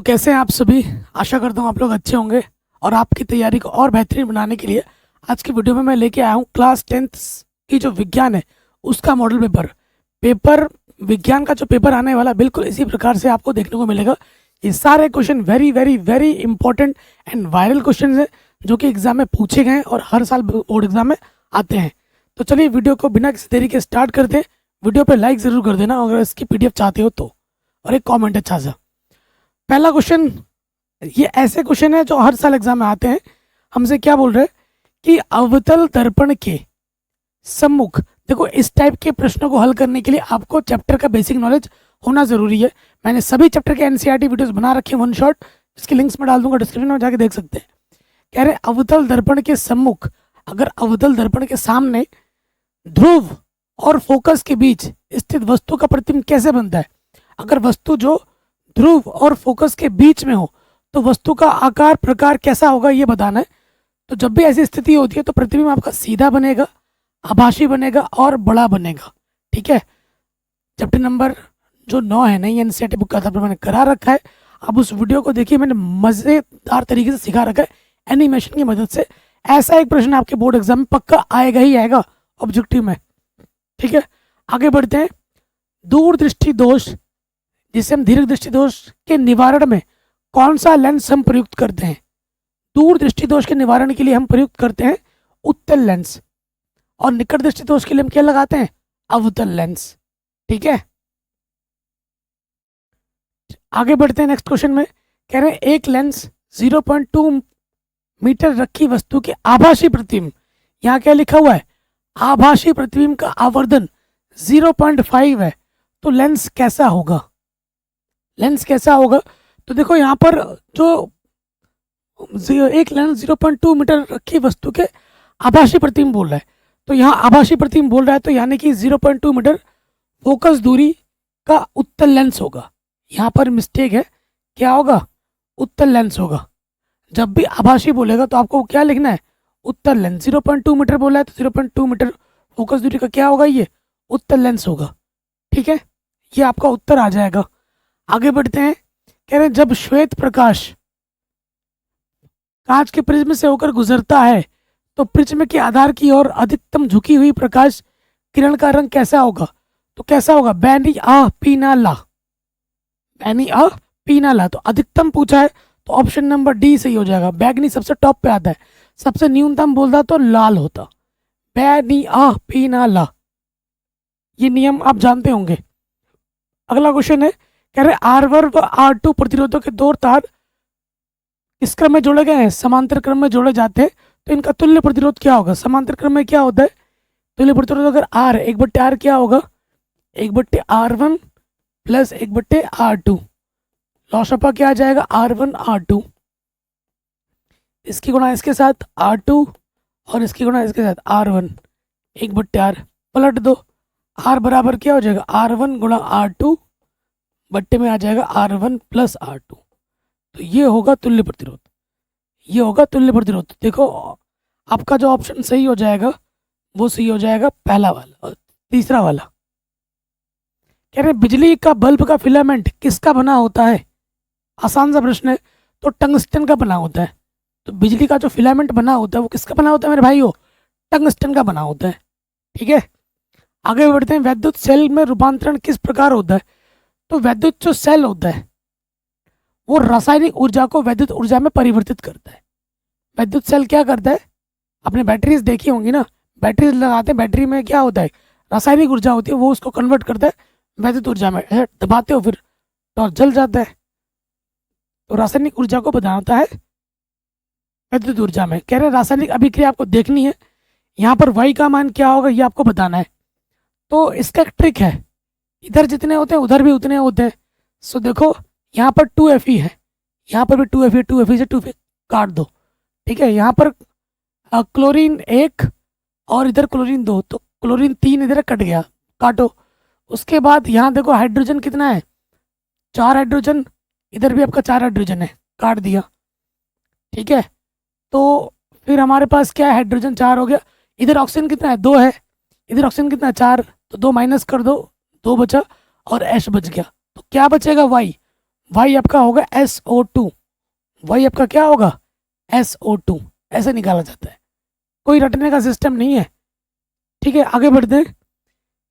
तो कैसे हैं आप सभी। आशा करता हूँ आप लोग अच्छे होंगे और आपकी तैयारी को और बेहतरीन बनाने के लिए आज की वीडियो में मैं लेके आया हूँ क्लास 10th की जो विज्ञान है उसका मॉडल पेपर विज्ञान का जो पेपर आने वाला बिल्कुल इसी प्रकार से आपको देखने को मिलेगा। ये सारे question very very very important and viral question हैं जो कि एग्जाम में पूछे गए हैं और हर साल बोर्ड एग्जाम में आते हैं। तो चलिए वीडियो को बिना किसी देरी के स्टार्ट करते हैं। वीडियो पे लाइक ज़रूर कर देना अगर इसकी PDF चाहते हो तो, और एक कॉमेंट अच्छा सा। पहला क्वेश्चन, ये ऐसे क्वेश्चन है जो हर साल एग्जाम में आते हैं। हमसे क्या बोल रहे हैं कि अवतल दर्पण के सम्मुख, देखो इस टाइप के प्रश्नों को हल करने के लिए आपको चैप्टर का बेसिक नॉलेज होना जरूरी है। मैंने सभी चैप्टर के NCERT वीडियोस बना रखे हैं वन शॉट, इसके लिंक्स में डाल दूंगा डिस्क्रिप्शन में, जाके देख सकते हैं। कह रहे अवतल दर्पण के सम्मुख, अगर अवतल दर्पण के सामने ध्रुव और फोकस के बीच स्थित वस्तु का प्रतिबिंब कैसे बनता है। अगर वस्तु जो ध्रुव और फोकस के बीच में हो तो वस्तु का आकार प्रकार कैसा होगा ये बताना है। तो जब भी ऐसी स्थिति होती है तो प्रतिबिंब आपका सीधा बनेगा, आभासी बनेगा और बड़ा बनेगा। ठीक है, चैप्टर नंबर जो 9 है, नई NCERT बुक का था मैंने करा रखा है। अब उस वीडियो को देखिए, मैंने मज़ेदार तरीके से सिखा रखा है एनिमेशन की मदद से। ऐसा एक प्रश्न आपके बोर्ड एग्जाम में पक्का आएगा ही आएगा ऑब्जेक्टिव में। ठीक है, आगे बढ़ते हैं। दूरदृष्टि दोष, जिसे हम दीर्घ दृष्टि दोष के निवारण में कौन सा लेंस हम प्रयुक्त करते हैं। दूर दृष्टि दोष के निवारण के लिए हम प्रयुक्त करते हैं उत्तल लेंस, और निकट दृष्टि दोष के लिए हम क्या लगाते हैं, अवतल लेंस। ठीक है, आगे बढ़ते हैं नेक्स्ट क्वेश्चन में। कह रहे हैं एक लेंस 0.2 मीटर रखी वस्तु के आभासी प्रतिबिंब, यहाँ क्या लिखा हुआ है, आभासी प्रतिबिंब का आवर्धन 0.5 है, तो लेंस कैसा होगा। लेंस कैसा होगा, तो देखो यहाँ पर जो एक लेंस 0.2 मीटर रखी वस्तु के आभासी प्रतिबिंब बोल रहा है, तो यहाँ आभासी प्रतिबिंब बोल रहा है, तो यानी कि 0.2 मीटर फोकस दूरी का उत्तल लेंस होगा। यहाँ पर मिस्टेक है, क्या होगा, उत्तल लेंस होगा। जब भी आभासी बोलेगा तो आपको क्या लिखना है, उत्तल लेंस। 0.2 मीटर बोला है तो 0.2 मीटर फोकस दूरी का क्या होगा, ये उत्तल लेंस होगा। ठीक है, ये आपका उत्तर आ जाएगा। आगे बढ़ते हैं। कह रहे हैं जब श्वेत प्रकाश कांच के प्रिज्म से होकर गुजरता है तो प्रिज्म के आधार की ओर अधिकतम झुकी हुई प्रकाश किरण का रंग कैसा होगा। तो कैसा होगा, बैनी आ पीनाला, बैनी आ पीनाला। तो अधिकतम पूछा है तो ऑप्शन नंबर डी सही हो जाएगा। बैगनी सबसे टॉप पे आता है, सबसे न्यूनतम बोलता तो लाल होता, बैनी आ पीनाला। ये नियम आप जानते होंगे। अगला क्वेश्चन है, कह रहे R1 व R2 प्रतिरोधों के दो तार इस क्रम में जोड़े गए हैं, समांतर क्रम में जोड़े जाते हैं, तो इनका तुल्य प्रतिरोध क्या होगा। समांतर क्रम में क्या होता है, तुल्य प्रतिरोध अगर R है 1/R क्या होगा, 1/R1 प्लस 1/R2। लॉसअपा क्या आ जाएगा, R1 R2, इसकी गुणा इसके साथ R2 और इसकी गुणा इसके साथ R1, 1/R। पलट दो, R बराबर क्या हो जाएगा, R1 गुणा R2 बट्टे में आ जाएगा R1 प्लस R2। तो ये होगा तुल्य प्रतिरोध, ये होगा तुल्य प्रतिरोध। तो देखो आपका जो ऑप्शन सही हो जाएगा वो सही हो जाएगा पहला वाला और तीसरा वाला। कह रहे बिजली का बल्ब का फिलामेंट किसका बना होता है। आसान सा प्रश्न है, तो टंगस्टन का बना होता है। तो बिजली का जो फिलामेंट बना होता है वो किसका बना होता है मेरे भाइयों, टंगस्टन का बना होता है। ठीक है, आगे बढ़ते हैं। वैद्युत सेल में रूपांतरण किस प्रकार होता है। तो वैद्युत जो सेल होता है वो रासायनिक ऊर्जा को वैद्युत ऊर्जा में परिवर्तित करता है। वैद्युत सेल क्या करता है, आपने बैटरीज देखी होंगी ना, बैटरीज लगाते हैं, बैटरी में क्या होता है, रासायनिक ऊर्जा होती है, वो उसको कन्वर्ट करता है वैद्युत ऊर्जा में। ऐसे दबाते हो फिर तो जल जाता है, तो रासायनिक ऊर्जा को बनाता है वैद्युत ऊर्जा में। कह रहे रासायनिक अभिक्रिया आपको देखनी है, यहाँ पर Y का मान क्या होगा ये आपको बताना है। तो इसका एक ट्रिक है, इधर जितने होते हैं उधर भी उतने होते हैं। सो देखो यहाँ पर 2Fe है, यहाँ पर भी 2Fe, 2Fe से 2Fe काट दो। ठीक है, यहाँ पर क्लोरीन 1 और इधर क्लोरीन 2, तो क्लोरीन 3 इधर कट गया, काटो। उसके बाद यहाँ देखो हाइड्रोजन कितना है, 4 हाइड्रोजन, इधर भी आपका 4 हाइड्रोजन है, काट दिया। ठीक है, तो फिर हमारे पास क्या है, हाइड्रोजन 4 हो गया। इधर ऑक्सीजन कितना है, 2 है, इधर ऑक्सीजन कितना है, 4, तो 2 माइनस कर दो, 2 बचा और H बच गया। तो क्या बचेगा, Y। वाई आपका होगा SO2, वाई आपका क्या होगा SO2, ऐसे निकाला जाता है, कोई रटने का सिस्टम नहीं है। ठीक है, आगे बढ़ते हैं।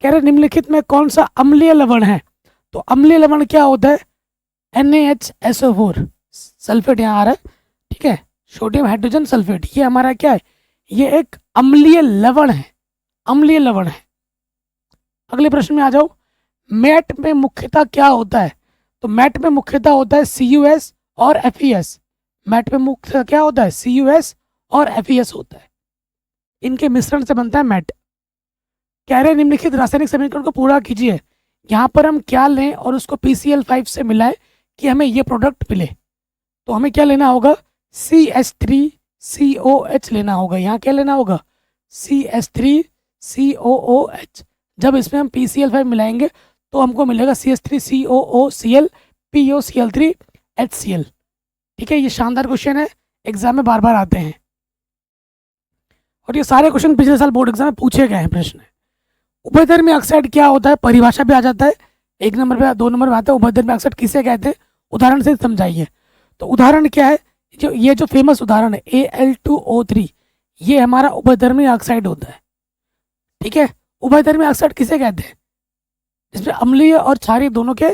कह रहे निम्नलिखित में कौन सा अम्लीय लवण है? तो अम्लीय लवण क्या होता है? NaHSO4, सल्फेट यहाँ आ रहा है, ठीक है, सोडियम हाइड्रोजन सल्फेट, ये हमारा क्या है? ये एक अम्लीय लवण है, अम्लीय लवण है। अगले प्रश्न में आ जाओ। मैट में मुख्यतः क्या होता है? तो मैट में मुख्यतः होता है CuS और FeS। मैट में मुख्यतः क्या होता है? CuS और FeS होता है, इनके मिश्रण से बनता है मैट। कह रहे निम्नलिखित रासायनिक समीकरण को पूरा कीजिए। यहाँ पर हम क्या लें और उसको PCl5 से मिलाएं कि हमें ये प्रोडक्ट मिले। तो हमें क्या लेना होगा? CH3COOH लेना होगा। यहाँ क्या लेना होगा? CH3COOH। जब इसमें हम PCl5 मिलाएंगे तो हमको मिलेगा CH3COOCl POCl3HCl। ठीक है, ये शानदार क्वेश्चन है, एग्जाम में बार बार आते हैं और ये सारे क्वेश्चन पिछले साल बोर्ड एग्जाम में पूछे गए हैं प्रश्न। उभयधर्मी ऑक्साइड क्या होता है? परिभाषा भी आ जाता है, 1 नंबर पे 2 नंबर में आता है। उभयधर्मी ऑक्साइड किसे कहते हैं? उदाहरण से समझाइए। तो उदाहरण क्या है? ये जो फेमस उदाहरण है Al2O3, ये हमारा उभयधर्मी ऑक्साइड होता है। ठीक है, उभयधर्मी ऑक्साइड किसे कहते हैं? जिसमें अम्लीय और क्षारीय दोनों के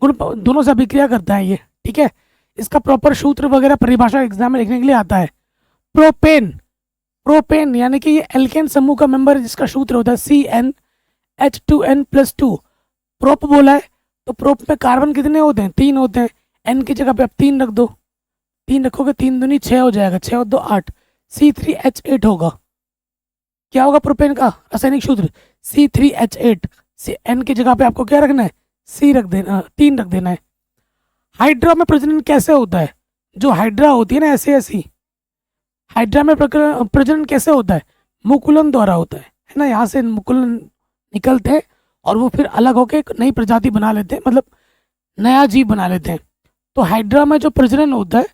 गुण, दोनों से अभिक्रिया करता है ये। ठीक है, इसका प्रॉपर सूत्र वगैरह परिभाषा एग्जाम में लिखने के लिए आता है। प्रोपेन, प्रोपेन यानी कि ये एल्केन समूह का मेंबर है, जिसका सूत्र होता है CnH2n+2। प्रोप बोला है तो प्रोप में कार्बन कितने होते हैं? 3 होते हैं। n की जगह पे आप 3 रख दो, 3 रखोगे 3 दूनी 6 हो जाएगा, 6 और 2 8, C3H8 होगा। क्या होगा प्रोपेन का रासायनिक सूत्र? C3H8। n की जगह पे आपको क्या रखना है? C रख देना, 3 रख देना है। हाइड्रा में प्रजनन कैसे होता है? जो हाइड्रा होती है ना, ऐसी हाइड्रा में प्रजनन कैसे होता है? मुकुलन द्वारा होता है ना। यहाँ से मुकुलन निकलते हैं और वो फिर अलग होकर एक नई प्रजाति बना लेते हैं, मतलब नया जीव बना लेते हैं। तो हाइड्रा में जो प्रजनन होता है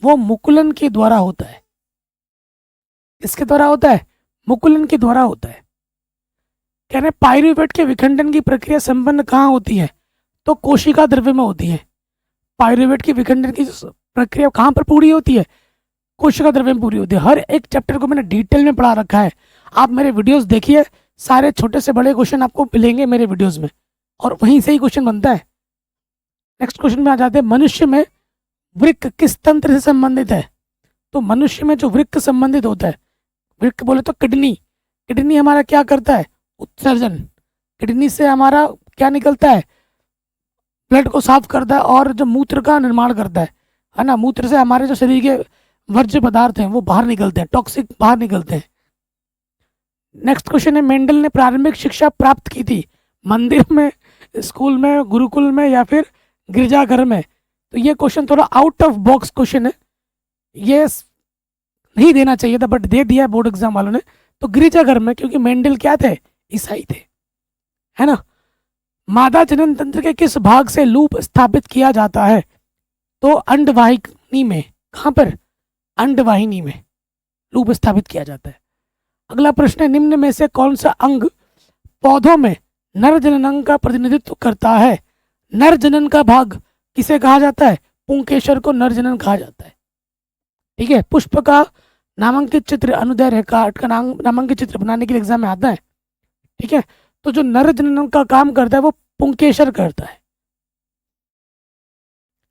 वो मुकुलन के द्वारा होता है। किसके द्वारा होता है? मुकुलन के द्वारा होता है। कह रहे पाइरूवेट के विखंडन की प्रक्रिया संपन्न कहाँ होती है? तो कोशिका द्रव्य में होती है। पाइरूवेट की विखंडन की प्रक्रिया कहाँ पर पूरी होती है? कोशिका द्रव्य में पूरी होती है। हर एक चैप्टर को मैंने डिटेल में पढ़ा रखा है, आप मेरे वीडियोस देखिए, सारे छोटे से बड़े क्वेश्चन आपको मिलेंगे मेरे वीडियोस में, और वहीं से ही क्वेश्चन बनता है। नेक्स्ट क्वेश्चन में आ जाते हैं। मनुष्य में वृक्क किस तंत्र से संबंधित है? तो मनुष्य में जो वृक्क संबंधित होता है, वृक्क बोले तो किडनी, किडनी हमारा क्या करता है? उत्सर्जन। किडनी से हमारा क्या निकलता है? ब्लड को साफ करता है और जो मूत्र का निर्माण करता है ना। मूत्र से हमारे जो शरीर के वर्ज्य पदार्थ हैं वो बाहर निकलते हैं, टॉक्सिक बाहर निकलते हैं। नेक्स्ट क्वेश्चन है, मेंडल ने प्रारंभिक शिक्षा प्राप्त की थी मंदिर में, स्कूल में, गुरुकुल में या फिर गिरजाघर में? तो ये क्वेश्चन थोड़ा आउट ऑफ बॉक्स क्वेश्चन है, ये नहीं देना चाहिए था बट दे दिया बोर्ड एग्जाम वालों ने। तो गिरजाघर में, क्योंकि मेंडल क्या थे? ईसाई थे, है ना। मादा जनन तंत्र के किस भाग से लूप स्थापित किया जाता है? तो अंडवाहिनी में। कहाँ पर? अंडवाहिनी में लूप स्थापित किया जाता है। अगला प्रश्न है, निम्न में से कौन सा अंग पौधों में नर जननांग का प्रतिनिधित्व करता है? नर जनन का भाग किसे कहा जाता है? पुंकेसर को नर जनन कहा जाता है। ठीक है, पुष्प का नामांकित चित्र, अनुदैर्घ्य रेखा का नामांकित चित्र बनाने के लिए एग्जाम में आता है। ठीक है, तो जो नर जनन का काम करता है वो पुंकेसर करता है।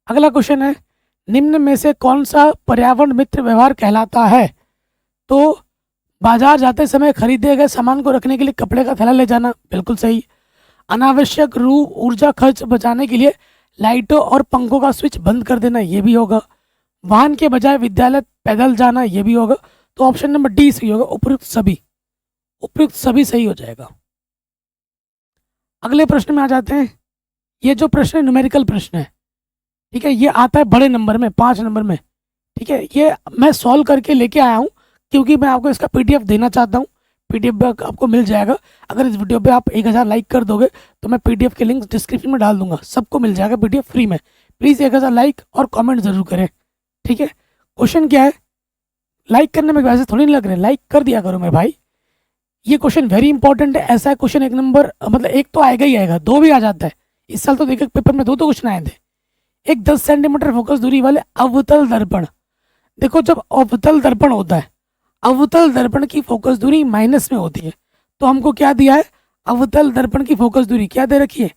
अगला क्वेश्चन है, निम्न में से कौन सा पर्यावरण मित्र व्यवहार कहलाता है? तो बाजार जाते समय खरीदे गए सामान को रखने के लिए कपड़े का थैला ले जाना, बिल्कुल सही। अनावश्यक रूप ऊर्जा खर्च बचाने के लिए लाइटों और पंखों का स्विच बंद कर देना, ये भी होगा। वाहन के बजाय विद्यालय पैदल जाना, ये भी होगा। तो ऑप्शन नंबर डी सही होगा, उपयुक्त सभी, उपयुक्त सभी सही हो जाएगा। अगले प्रश्न में आ जाते हैं। ये जो प्रश्न है न्यूमेरिकल प्रश्न है, ठीक है, ये आता है बड़े नंबर में, 5 नंबर में। ठीक है, ये मैं सॉल्व करके लेके आया हूँ क्योंकि मैं आपको इसका पीडीएफ देना चाहता हूँ। पीडीएफ आपको मिल जाएगा, अगर इस वीडियो पे आप 1000 लाइक कर दोगे तो मैं पीडीएफ के लिंक डिस्क्रिप्शन में डाल दूंगा, सबको मिल जाएगा पीडीएफ फ्री में। प्लीज़ 1000 लाइक और कमेंट जरूर करें। ठीक है, क्वेश्चन क्या है? लाइक करने में वैसे थोड़ी नहीं लग रहे, लाइक कर दिया करो मेरे भाई। ये क्वेश्चन वेरी इंपॉर्टेंट है, ऐसा क्वेश्चन 1 नंबर, मतलब 1 तो आएगा ही आएगा, 2 भी आ जाता है। इस साल तो देखो पेपर में 2 क्वेश्चन आए थे। एक 10 सेंटीमीटर फोकस दूरी वाले अवतल दर्पण, देखो जब अवतल दर्पण होता है, अवतल दर्पण की फोकस दूरी माइनस में होती है, तो हमको क्या दिया है, अवतल दर्पण की फोकस दूरी क्या दे रखी है,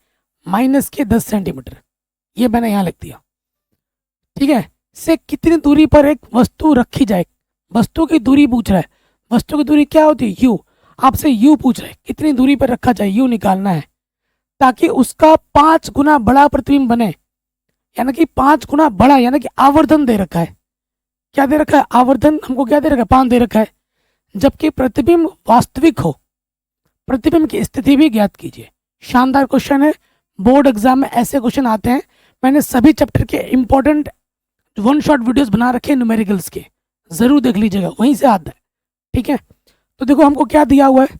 माइनस के 10 सेंटीमीटर, ये मैंने यहाँ लिख दिया। ठीक है, से कितनी दूरी पर एक वस्तु रखी जाए, वस्तु की दूरी पूछ रहा है, वस्तु की दूरी क्या होती है, यू, आपसे यू पूछ रहा है कितनी दूरी पर रखा जाए, यू निकालना है, ताकि उसका 5 गुना बड़ा प्रतिबिंब बने, यानी कि 5 गुना बड़ा, यानी कि आवर्धन दे रखा है, क्या दे रखा है, आवर्धन हमको क्या दे रखा है, 5 दे रखा है, जबकि प्रतिबिंब वास्तविक हो। प्रतिबिंब की स्थिति भी ज्ञात कीजिए। शानदार क्वेश्चन है, बोर्ड एग्जाम में ऐसे क्वेश्चन आते हैं। मैंने सभी चैप्टर के इंपॉर्टेंट वन शॉट वीडियोस बना रखे हैं न्यूमेरिकल्स के, जरूर देख लीजिएगा, वहीं से आता है। ठीक है, तो देखो हमको क्या दिया हुआ है,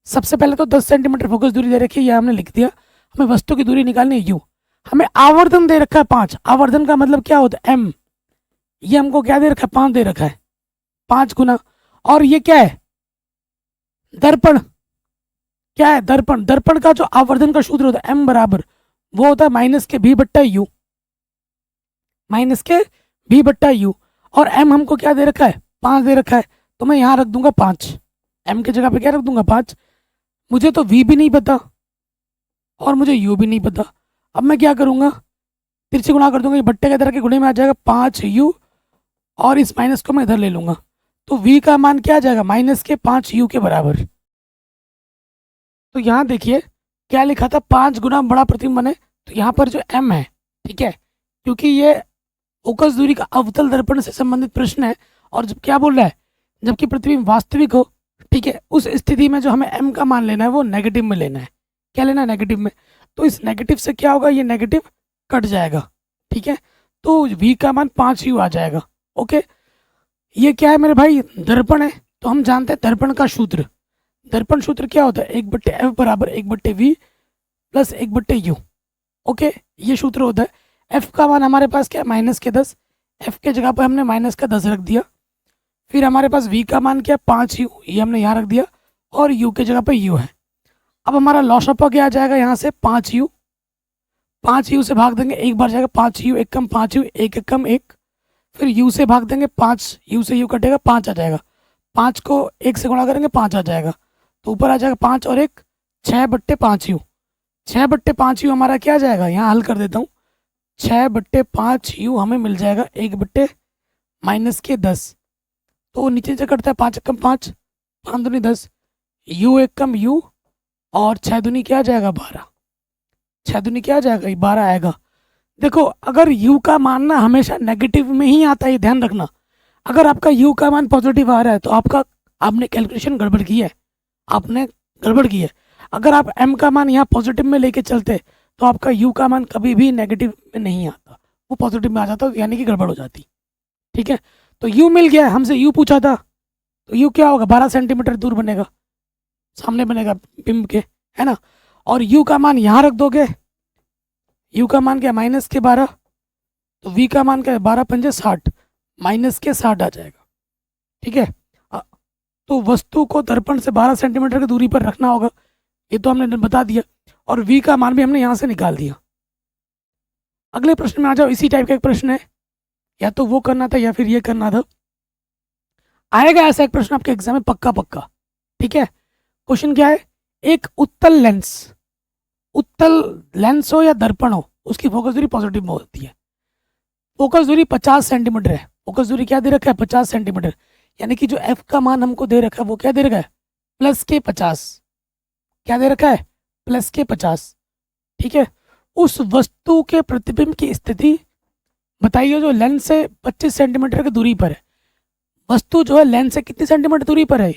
सबसे पहले तो 10 सेंटीमीटर फोकस दूरी दे रखी है, यह हमने लिख दिया। हमें वस्तु की दूरी निकालनी है यू, हमें आवर्धन दे रखा है 5, आवर्धन का मतलब क्या होता है, एम, ये हमको क्या दे रखा है, 5 दे रखा है, 5 गुना, और ये क्या है, दर्पण, क्या है, दर्पण, दर्पण का जो आवर्धन का सूत्र होता है एम बराबर, वो होता है माइनस के भी बट्टा यू, माइनस के भी बट्टा यू, और एम हमको क्या दे रखा है, 5 दे रखा है, तो मैं यहाँ रख दूंगा 5, एम की जगह पे क्या रख दूंगा 5। मुझे तो वी भी नहीं पता और मुझे यू भी नहीं पता, अब मैं क्या करूँगा, तिरछे गुणा कर दूंगा, ये बट्टे के तरह के गुणे में आ जाएगा 5 यू, और इस माइनस को मैं इधर ले लूँगा, तो v का मान क्या आ जाएगा, माइनस के 5 यू के बराबर। तो यहाँ देखिए क्या लिखा था, 5 गुना बड़ा प्रतिबिंब बने, तो यहाँ पर जो m है, ठीक है, क्योंकि ये फोकस दूरी का अवतल दर्पण से संबंधित प्रश्न है, और जब क्या बोल रहा है, जबकि प्रतिबिंब वास्तविक हो, ठीक है, उस स्थिति में जो हमें m का मान लेना है वो नेगेटिव में लेना है, क्या लेना है, नेगेटिव में। तो इस नेगेटिव से क्या होगा, ये नेगेटिव कट जाएगा, ठीक है, तो v का मान 5 यू आ जाएगा। ओके, ये क्या है मेरे भाई, दर्पण है, तो हम जानते हैं दर्पण का सूत्र, दर्पण सूत्र क्या होता है, 1/f बराबर 1/v प्लस 1/u। ओके, ये सूत्र होता है। f का मान हमारे पास क्या है, माइनस के 10, f के जगह पर हमने माइनस का 10 रख दिया, फिर हमारे पास v का मान क्या है, 5u, ये हमने यहाँ रख दिया, और u के जगह पर u है। अब हमारा लॉस ऑफ क्या आ जाएगा, यहाँ से 5u, 5u से भाग देंगे, एक बार जाएगा 5u, एक कम 5u, एक कम 1, फिर u से भाग देंगे 5, u से u कटेगा 5 आ जाएगा, 5 को 1 से गुणा करेंगे 5 आ जाएगा, तो ऊपर आ जाएगा 5 और 1 6/5u, 6/5u हमारा क्या आ जाएगा, यहाँ हल कर देता हूँ, 6/5u हमें मिल जाएगा 1 माइनस के 10, तो नीचे से कटता है 5 कम 5, 5 दूनी 10, u एक कम u, और 6 दूनी क्या आ जाएगा 12, 6 दूनी क्या आ जाएगा 12 आएगा। देखो अगर u का मान ना हमेशा नेगेटिव में ही आता है, ये ध्यान रखना, अगर आपका u का मान पॉजिटिव आ रहा है तो आपने कैलकुलेशन गड़बड़ की है, आपने गड़बड़ की है। अगर आप m का मान यहाँ पॉजिटिव में लेके चलते तो आपका u का मान कभी भी नेगेटिव में नहीं आता, वो पॉजिटिव में आ जाता, यानी कि गड़बड़ हो जाती। ठीक है, तो u मिल गया, हमसे u पूछा था, तो u क्या होगा, 12 सेंटीमीटर दूर बनेगा, सामने बनेगा बिंब के, है ना, और u का मान यहाँ रख दोगे, u का मान क्या, माइनस के 12, तो v का मान क्या है, 12 पंजे 60, माइनस के 60 आ जाएगा। ठीक है, तो वस्तु को दर्पण से 12 सेंटीमीटर की दूरी पर रखना होगा, ये तो हमने बता दिया, और v का मान भी हमने यहाँ से निकाल दिया। अगले प्रश्न में आ जाओ, इसी टाइप का एक प्रश्न है, या तो वो करना था या फिर ये करना था, आएगा ऐसा एक प्रश्न आपके एग्जाम में पक्का पक्का। ठीक है, क्वेश्चन क्या है, एक उत्तल लेंस हो या दर्पण हो, उसकी फोकस दूरी पॉजिटिव में होती है, फोकस दूरी 50 सेंटीमीटर है, फोकस दूरी क्या दे रखा है, 50 सेंटीमीटर, यानी कि जो f का मान हमको दे रखा है वो क्या दे रखा है, प्लस के 50, क्या दे रखा है, प्लस के 50। ठीक है, उस वस्तु के प्रतिबिंब की स्थिति बताइए जो लेंस से 25 सेंटीमीटर की दूरी पर है, वस्तु जो है लेंस से कितनी सेंटीमीटर दूरी पर है,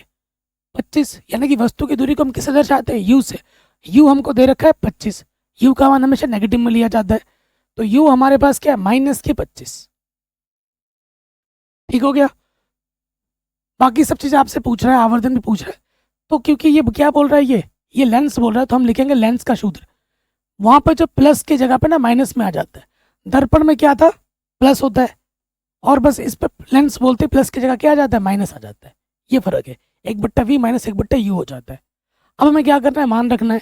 25, यानी कि वस्तु की दूरी को हम किससे दर्शाते हैं, u से, u हमको दे रखा है 25, u का मान हमेशा नेगेटिव में लिया जाता है, तो u हमारे पास क्या है, माइनस के 25। ठीक हो गया, बाकी सब चीज़ें आपसे पूछ रहा है, आवर्धन भी पूछ रहा है, तो क्योंकि ये क्या बोल रहा है, ये लेंस बोल रहा है, तो हम लिखेंगे लेंस का सूत्र, वहाँ पर जो प्लस की जगह पे ना माइनस में आ जाता है, दर्पण में क्या था, प्लस होता है, और बस इस पर लेंस बोलते प्लस की जगह क्या आ जाता है, माइनस आ जाता है, ये फर्क है, 1/v माइनस 1/u हो जाता है। अब हमें क्या करना है, मान रखना है,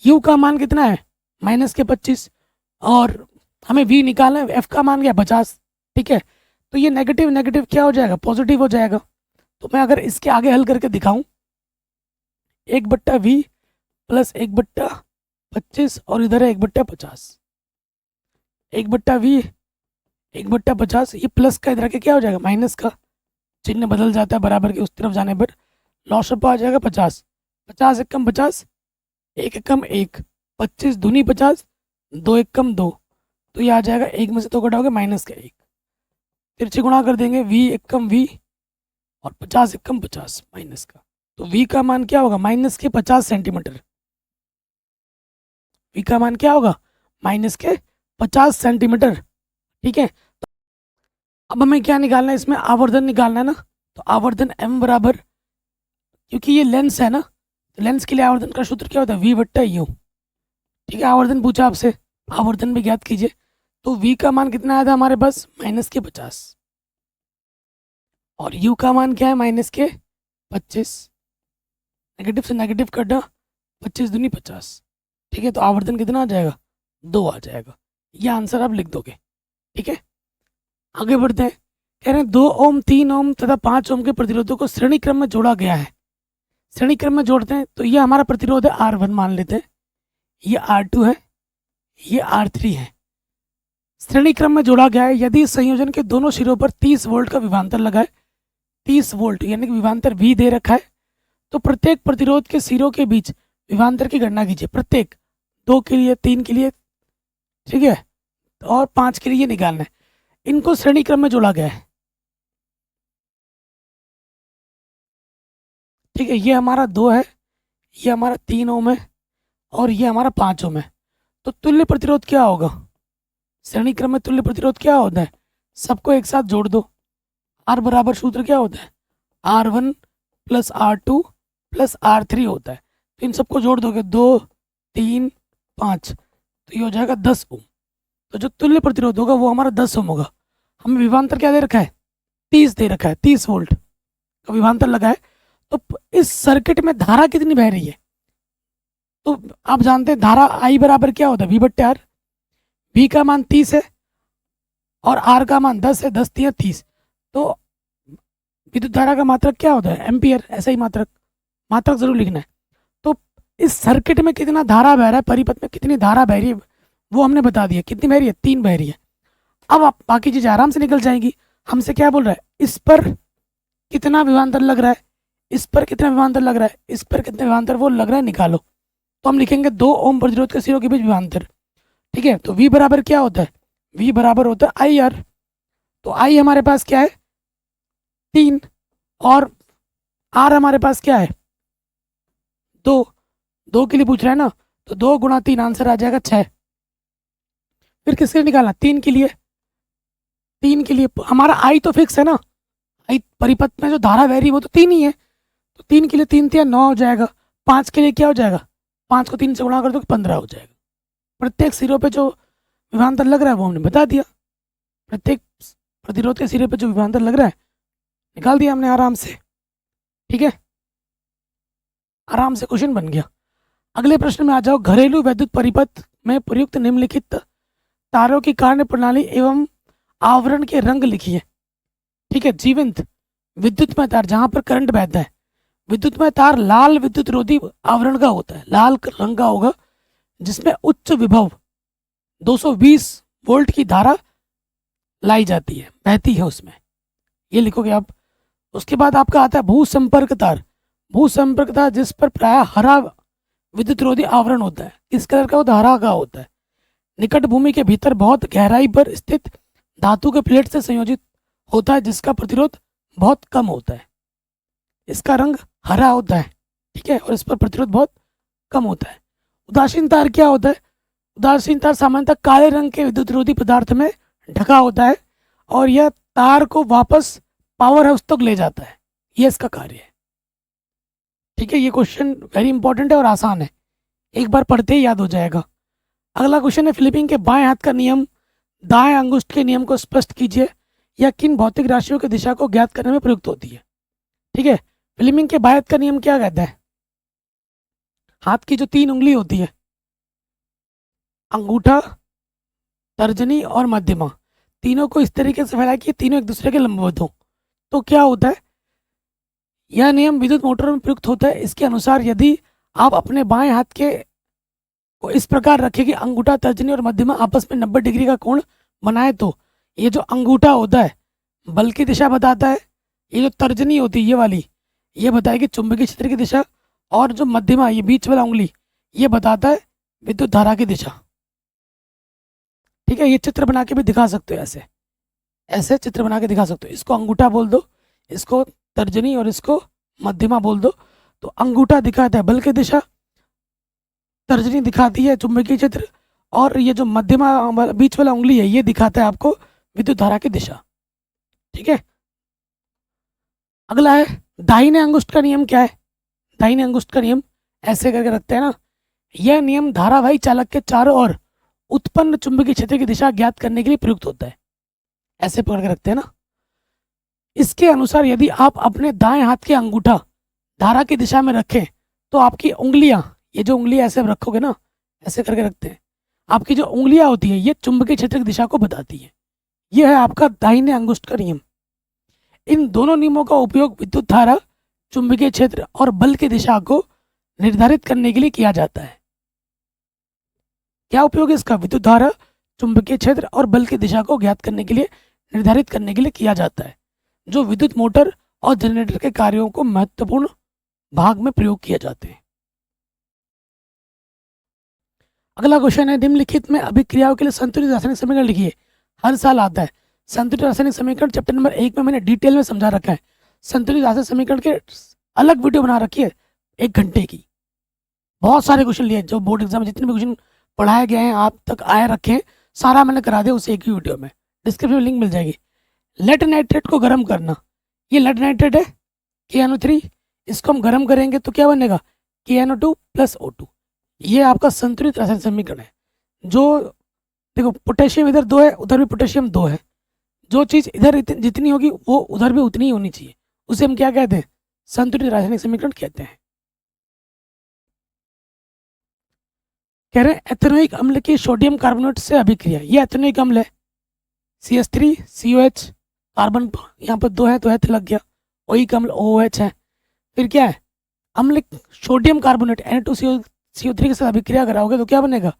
u का मान कितना है, माइनस के 25, और हमें V निकालना है, F का मान क्या 50, ठीक है। तो ये नेगेटिव नेगेटिव क्या हो जाएगा, पॉजिटिव हो जाएगा। तो मैं अगर इसके आगे हल करके दिखाऊं, 1/V प्लस 1/25 और इधर है 1/50, 1/V 1/50, ये प्लस का इधर के क्या हो जाएगा माइनस का, चिन्ह बदल जाता है बराबर के उस तरफ जाने पर, लॉसअप आ जाएगा 50, 50 एकम 50, 1 एकम 1, 25 दूनी 50, 2 एकम 2, तो ये आ जाएगा 1 में से 2 घटाओगे माइनस का 1, तिरछे गुणा कर देंगे V एकम V और 50 एकम 50 माइनस का, तो V का मान क्या होगा माइनस के 50 सेंटीमीटर। V का मान क्या होगा माइनस के 50 सेंटीमीटर, ठीक है। तो अब हमें क्या निकालना है, इसमें आवर्धन निकालना है ना, तो आवर्धन m बराबर, क्योंकि ये लेंस है ना, तो लेंस के लिए आवर्धन का सूत्र क्या होता है V/U, ठीक है। आवर्धन पूछा आपसे, आवर्धन भी ज्ञात कीजिए। तो V का मान कितना आया था हमारे पास माइनस के 50 और U का मान क्या है माइनस के 25, नेगेटिव से नेगेटिव कटा, 25 दूनी 50, ठीक है। तो आवर्धन कितना आ जाएगा 2 आ जाएगा, ये आंसर आप लिख दोगे, ठीक है। आगे बढ़ते हैं, कह रहे हैं 2 ओम 3 ओम तथा 5 ओम के प्रतिरोधों को श्रेणी क्रम में जोड़ा गया है। श्रेणी क्रम में जोड़ते हैं तो ये हमारा प्रतिरोध है R1 मान लेते हैं, ये R2 है, ये R3 है। श्रेणी क्रम में जोड़ा गया है यदि संयोजन के दोनों सिरों पर 30 वोल्ट का विभवांतर लगा है, 30 वोल्ट यानी कि विभवांतर V दे रखा है, तो प्रत्येक प्रतिरोध के सिरों के बीच विभवांतर की गणना कीजिए, प्रत्येक 2 के लिए 3 के लिए, ठीक है, और 5 के लिए ये निकालना है। इनको श्रेणी क्रम में जोड़ा गया है, ठीक है। ये हमारा 2 है, ये हमारा 3 ओम है और ये हमारा 5 ओम है। तो तुल्य प्रतिरोध क्या होगा, श्रेणी क्रम में तुल्य प्रतिरोध क्या होता है, सबको एक साथ जोड़ दो। R बराबर सूत्र क्या होता है R1 plus R2 plus R3 होता है, तो इन सबको जोड़ दोगे 2 3 5, तो ये हो जाएगा 10 ओम। तो जो तुल्य प्रतिरोध होगा वो हमारा 10 ओम होगा। हमें विभवांतर क्या दे रखा है 30 दे रखा है, 30 वोल्ट का विभवांतर लगा है। तो इस सर्किट में धारा कितनी बह रही है, तो आप जानते हैं धारा I बराबर क्या होता है V/R। V का मान 30 है और R का मान 10 है, 10 3 30, तो विद्युत धारा का मात्रक क्या होता है एम्पियर, ऐसा ही मात्रक, मात्रक जरूर लिखना है। तो इस सर्किट में कितना धारा बह रहा है, परिपथ में कितनी धारा बह रही है वो हमने बता दिया, कितनी बह रही है 3 बह रही है। अब आप बाकी चीजें आराम से निकल जाएंगी। हमसे क्या बोल रहा है, इस पर कितना विभवांतर लग रहा है, इस पर कितना विभवांतर लग रहा है, इस पर कितना विभवांतर वो लग रहा है निकालो। तो हम लिखेंगे 2 ओम प्रतिरोध के सिरों के बीच विभवांतर, ठीक है। तो V बराबर क्या होता है, V बराबर होता है IR। तो I हमारे पास क्या है 3 और R हमारे पास क्या है 2, 2 के लिए पूछ रहा है ना, तो 2 गुणा 3 आंसर आ जाएगा 6। फिर किसके लिए निकालना, 3 के लिए, 3 के लिए हमारा I तो फिक्स है ना, I परिपथ में जो धारा बह रही है वो तो 3 ही है, तो 3 के लिए 3 3 9 हो जाएगा। 5 के लिए क्या हो जाएगा, 5 को 3 से गुणा कर दो 15 हो जाएगा। प्रत्येक सिरों पे जो विभवांतर लग रहा है वो हमने बता दिया, प्रत्येक प्रतिरोध के सिरे पे जो विभवांतर लग रहा है निकाल दिया हमने आराम से, ठीक है, आराम से क्वेश्चन बन गया। अगले प्रश्न में आ जाओ, घरेलू वैद्युत परिपथ में प्रयुक्त निम्नलिखित तारों की कार्य प्रणाली एवं आवरण के रंग लिखिए, ठीक है। जीवंत विद्युतमय तार जहां पर करंट बहता है, विद्युतमय तार लाल विद्युत रोधी आवरण का होता है, लाल रंग का होगा, जिसमें उच्च विभव 220 वोल्ट की धारा लाई जाती है, बहती है उसमें, ये लिखोगे आप। उसके बाद आपका आता है भूसंपर्क तार, भूसंपर्क तार जिस पर प्राय हरा विद्युत रोधी आवरण होता है, किस कलर का होता है, हरा का होता है। निकट भूमि के भीतर बहुत गहराई पर स्थित धातु के प्लेट से संयोजित होता है, जिसका प्रतिरोध बहुत कम होता है, इसका रंग हरा होता है, ठीक है, और इस पर प्रतिरोध बहुत कम होता है। उदासीन तार क्या होता है, उदासीन तार सामान्यतः काले रंग के विद्युत रोधी पदार्थ में ढका होता है और यह तार को वापस पावर हाउस तक ले जाता है, यह इसका कार्य है, ठीक है। ये क्वेश्चन वेरी इंपॉर्टेंट है और आसान है, एक बार पढ़ते ही याद हो जाएगा। अगला क्वेश्चन है, फिलिपिंग के बाएं हाथ का नियम दाएं अंगुष्ठ के नियम को स्पष्ट कीजिए, यह किन भौतिक राशियों की दिशा को ज्ञात करने में प्रयुक्त होती है, ठीक है। फिलिपिंग के बाएं हाथ का नियम क्या कहता है, हाथ की जो 3 उंगली होती है, अंगूठा, तर्जनी और मध्यमा, तीनों को इस तरीके से फैलाया कि तीनों एक दूसरे के लंबवत हों। तो क्या होता है, यह नियम विद्युत मोटर में प्रयुक्त होता है। इसके अनुसार यदि आप अपने बाएं हाथ के को इस प्रकार रखें कि अंगूठा, तर्जनी और मध्यमा आपस में 90 डिग्री का कोण बनाए, तो ये जो अंगूठा होता है बल की दिशा बताता है, ये जो तर्जनी होती है ये वाली, ये बताएगी चुंबकीय क्षेत्र की दिशा, और जो मध्यमा ये बीच वाला उंगली ये बताता है विद्युत धारा की दिशा। ठीक है, ये चित्र बना के भी दिखा सकते हो, ऐसे ऐसे चित्र बना के दिखा सकते हो। इसको अंगूठा बोल दो, इसको तर्जनी और इसको मध्यमा बोल दो। तो अंगूठा दिखाता है बल की दिशा, तर्जनी दिखाती है चुंबकीय क्षेत्र, और ये जो मध्यमा बीच वाला उंगली है ये दिखाता है आपको विद्युत धारा की दिशा। ठीक है, अगला है दाहिने अंगुष्ठ का नियम। क्या है दाहिने अंगुष्ठ का नियम? ऐसे करके रखते हैं ना। यह नियम धारावाही चालक के चारों ओर उत्पन्न चुंबकीय क्षेत्र की दिशा ज्ञात करने के लिए प्रयुक्त होता है। ऐसे पकड़ के रखते हैं ना। इसके अनुसार यदि आप अपने दाएं हाथ के अंगूठा धारा की दिशा में रखें तो आपकी उंगलियां, ये जो उंगलियां ऐसे रखोगे ना, ऐसे करके रखते हैं, आपकी जो उंगलियां होती है ये चुंबकीय क्षेत्र की दिशा को बताती है। यह है आपका दाहिने अंगुष्ठ का नियम। इन दोनों नियमों का उपयोग विद्युत धारा, चुंबकीय क्षेत्र और बल की दिशा को निर्धारित करने के लिए किया जाता है। क्या उपयोग है इसका? विद्युत धारा, चुंबकीय क्षेत्र और बल की दिशा को ज्ञात करने के लिए, निर्धारित करने के लिए किया जाता है, जो विद्युत मोटर और जनरेटर के कार्यों को महत्वपूर्ण भाग में प्रयोग किए जाते हैं। अगला क्वेश्चन है, निम्नलिखित में अभिक्रियाओं के लिए संतुलित रासायनिक समीकरण लिखिए। हर साल आता है संतुलित रासायनिक समीकरण, चैप्टर नंबर 1 में मैंने डिटेल में समझा रखा है। संतुलित रासायनिक समीकरण के अलग वीडियो बना रखी है 1 घंटे की। बहुत सारे क्वेश्चन लिए जो बोर्ड एग्जाम में जितने भी क्वेश्चन पढ़ाए गए हैं आप तक आए रखे हैं, सारा मैंने करा दिया उस एक ही वीडियो में। डिस्क्रिप्शन में लिंक मिल जाएगी। लेड नाइट्रेट को गर्म करना, ये लेड नाइट्रेट है KNO3, इसको हम गर्म करेंगे तो क्या बनेगा? KNO2 + O2। ये आपका संतुलित रासायनिक समीकरण है। जो देखो पोटेशियम इधर 2 है, उधर भी पोटेशियम 2 है, जो चीज़ इधर जितनी होगी वो उधर भी उतनी ही होनी चाहिए, उसे हम क्या कहते हैं? संतुलित रासायनिक समीकरण कहते हैं। कह रहे हैं एथेनोइक अम्ल की सोडियम कार्बोनेट से अभिक्रिया, ये एथेनोइक अम्ल है, CH3COH, कार्बन यहाँ पर 2 है तो एथ लग गया, ओइक अम्ल OH है। फिर क्या है? अम्ल सोडियम कार्बोनेट Na2CO3 के साथ अभिक्रिया कराओगे तो क्या बनेगा?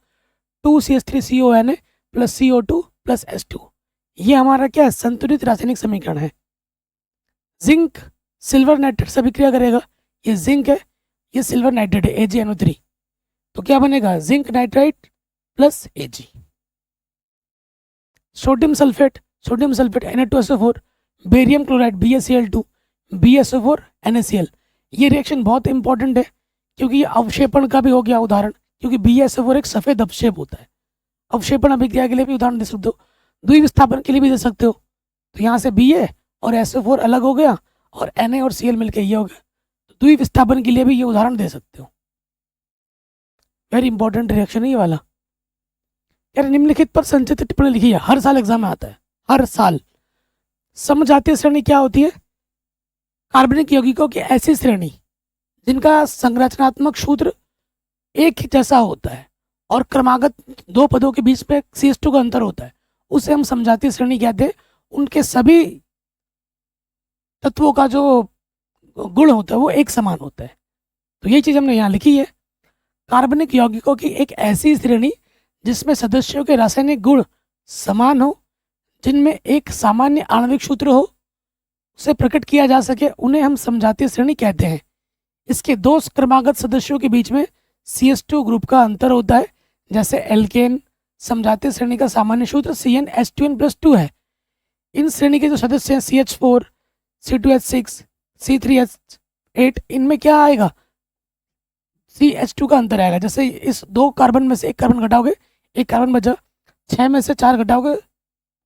2CH3CONA + CO2 + H2। ये हमारा क्या है? संतुलित रासायनिक समीकरण है। जिंक सिल्वर नाइट्रेट से अभिक्रिया करेगा, ये जिंक है, ये सिल्वर नाइट्रेट है AgNO3, तो क्या बनेगा? Zinc nitrite + Ag। Sodium sulphate Na2SO4, barium chloride BaCl2, BaSO4 NaCl। ये रिएक्शन बहुत इंपॉर्टेंट है क्योंकि ये अवक्षेपण का भी हो गया उदाहरण, क्योंकि BaSO4 एक सफेद अवक्षेप होता है। अवक्षेपण अभिक्रिया के लिए भी उदाहरण दे सकते हो, द्विविस्थापन के लिए भी दे सकते हो। तो यहाँ से Ba और SO4 अलग हो गया और Na और Cl मिलकर ये हो गया, तो द्विविस्थापन के लिए भी ये उदाहरण दे सकते हो। वेरी इंपॉर्टेंट रिएक्शन है ये वाला। यार निम्नलिखित पर संचित टिप्पणी लिखी है, हर साल एग्जाम में आता है, हर साल। समजातीय श्रेणी क्या होती है? कार्बनिक यौगिकों की ऐसी श्रेणी जिनका संरचनात्मक सूत्र एक ही जैसा होता है और क्रमागत 2 पदों के बीच में CH2 का अंतर होता है, उसे हम समजातीय श्रेणी कहते हैं। उनके सभी तत्वों का जो गुण होता है वो एक समान होता है, तो ये चीज़ हमने यहाँ लिखी है। कार्बनिक यौगिकों की एक ऐसी श्रेणी जिसमें सदस्यों के रासायनिक गुण समान हो, जिनमें एक सामान्य आणविक सूत्र हो, उसे प्रकट किया जा सके, उन्हें हम समजातीय श्रेणी कहते हैं। इसके 2 क्रमागत सदस्यों के बीच में CH2 ग्रुप का अंतर होता है, जैसे एल्केन। समजातीय श्रेणी का सामान्य सूत्र CnH2n+2 है। इन श्रेणी के जो सदस्य हैं CH4, C2H6, C3H8, इनमें क्या आएगा? CH2 का अंतर आएगा। जैसे इस 2 कार्बन में से 1 कार्बन घटाओगे 1 कार्बन बचा, 6 में से 4 घटाओगे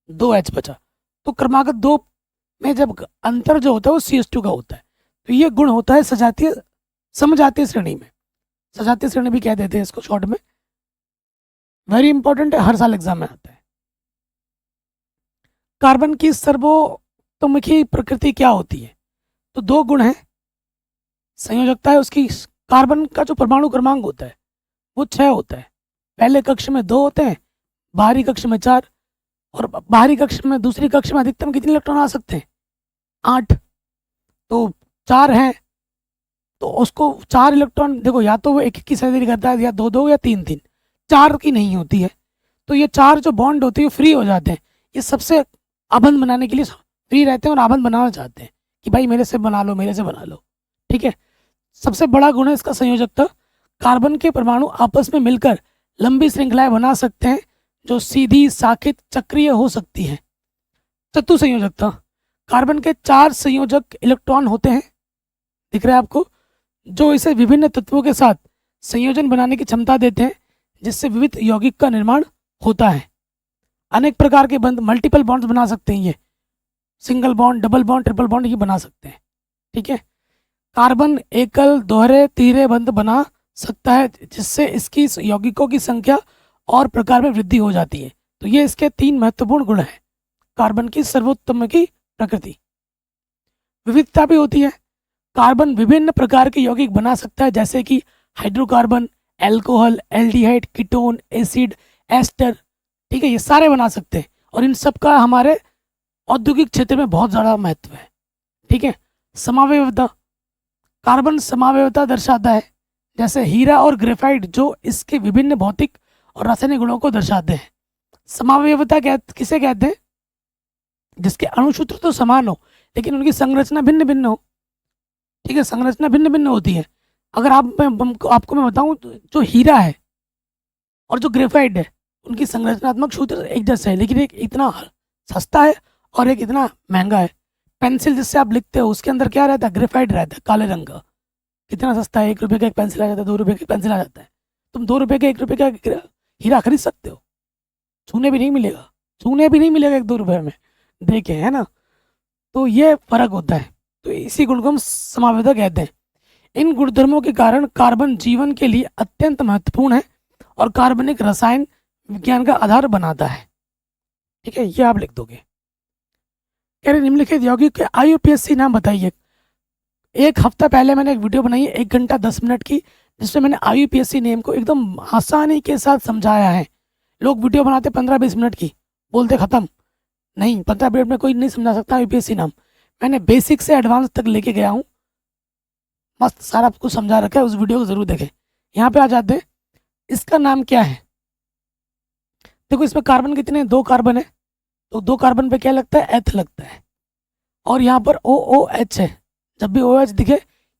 2 H बचा, तो क्रमागत 2 में जब अंतर जो होता है वो CH2 का होता है। तो ये गुण होता है समजातीय श्रेणी में। सजातीय श्रेणी भी कह देते हैं इसको शॉर्ट में। वेरी इंपॉर्टेंट है, हर साल एग्जाम में आता है। कार्बन की सर्वतोमुखी प्रकृति क्या होती है? तो 2 गुण हैं, संयोजकता है उसकी। कार्बन का जो परमाणु क्रमांक होता है वो 6 होता है, पहले कक्ष में 2 होते हैं, बाहरी कक्ष में 4, और बाहरी कक्ष में, दूसरी कक्ष में अधिकतम कितने इलेक्ट्रॉन आ सकते हैं? 8। तो 4 हैं, तो उसको 4 इलेक्ट्रॉन, देखो या तो वो एक की सर्जरी करता है, या 2 या 3 4 की नहीं होती है। तो ये 4 जो बॉन्ड होती है फ्री हो जाते हैं। ये सबसे आबंध बनाने के लिए फ्री रहते हैं और आबंध बनाना चाहते हैं कि भाई मेरे से बना लो, मेरे से बना लो। ठीक है। सबसे बड़ा गुण है इसका संयोजकता। कार्बन के परमाणु आपस में मिलकर लंबी श्रृंखलाएं बना सकते हैं जो सीधी, साखित, चक्रीय हो सकती है। चतु संयोजकता। कार्बन के 4 संयोजक इलेक्ट्रॉन होते हैं, दिख रहा है आपको, जो इसे विभिन्न तत्वों के साथ संयोजन बनाने की क्षमता देते हैं, जिससे विविध यौगिक का निर्माण होता है। अनेक प्रकार के बंध, मल्टीपल बॉन्ड्स बना सकते हैं ये, single bond, double bond, triple bond ये बना सकते हैं। ठीक है। कार्बन एकल, दोहरे, तीहरे बंध बना सकता है, जिससे इसकी यौगिकों की संख्या और प्रकार में वृद्धि हो जाती है। तो ये इसके 3 महत्वपूर्ण गुण हैं कार्बन की सर्वोत्तम की प्रकृति। विविधता भी होती है। कार्बन विभिन्न प्रकार के यौगिक बना सकता है, जैसे कि hydrocarbon, alcohol, aldehyde, ketone, acid, ester. ठीक है, ये सारे बना सकते हैं, और इन सब का हमारे औद्योगिक क्षेत्र में बहुत ज़्यादा महत्व है। ठीक है। समावयवता। कार्बन समावयवता दर्शाता है, जैसे हीरा और ग्रेफाइट, जो इसके विभिन्न भौतिक और रासायनिक गुणों को दर्शाते हैं। समावयवता किसे कहते हैं? जिसके अणुसूत्र तो समान हो, लेकिन उनकी संरचना भिन्न भिन्न हो। ठीक है, संरचना भिन्न भिन्न होती है। अगर आपको मैं बताऊं, जो हीरा है और जो ग्रेफाइट है, उनकी संरचनात्मक सूत्र एक जैसे है, लेकिन एक इतना सस्ता है और एक इतना महंगा है। पेंसिल जिससे आप लिखते हो, उसके अंदर क्या रहता है? ग्रेफाइट रहता है, काले रंग का। कितना सस्ता है, 1 रुपये का एक पेंसिल आ जाता है, 2 रुपये का एक पेंसिल आ जाता है। तुम 2 रुपये का, 1 रुपये का हीरा खरीद सकते हो, छूने भी नहीं मिलेगा, छूने भी नहीं मिलेगा 1-2 रुपये में, देखे है ना। तो ये फर्क होता है। तो इसी गुण को हम समावयवता कहते हैं। इन गुणधर्मों के कारण कार्बन जीवन के लिए अत्यंत महत्वपूर्ण है और कार्बनिक रसायन विज्ञान का आधार बनाता है। ठीक है, ये आप लिख दोगे। कह रहे निम्नलिखित यौगिक के IUPAC नाम बताइए। एक हफ्ता पहले मैंने एक वीडियो बनाई है 1 घंटा 10 मिनट की, जिसमें मैंने IUPAC नेम को एकदम आसानी के साथ समझाया है। लोग वीडियो बनाते 15-20 मिनट की, बोलते खत्म। नहीं, 15 मिनट में कोई नहीं समझा सकता IUPAC नाम। मैंने बेसिक से एडवांस तक लेके गया हूँ, मस्त सारा कुछ समझा रखा है। उस वीडियो को जरूर देखें। यहाँ पे आ जाते हैं, इसका नाम क्या है? देखो इसमें कार्बन कितने हैं? 2 कार्बन है, तो 2 कार्बन पे क्या लगता है? एथ लगता है। और यहाँ पर OOH है। जब भी OH दिखे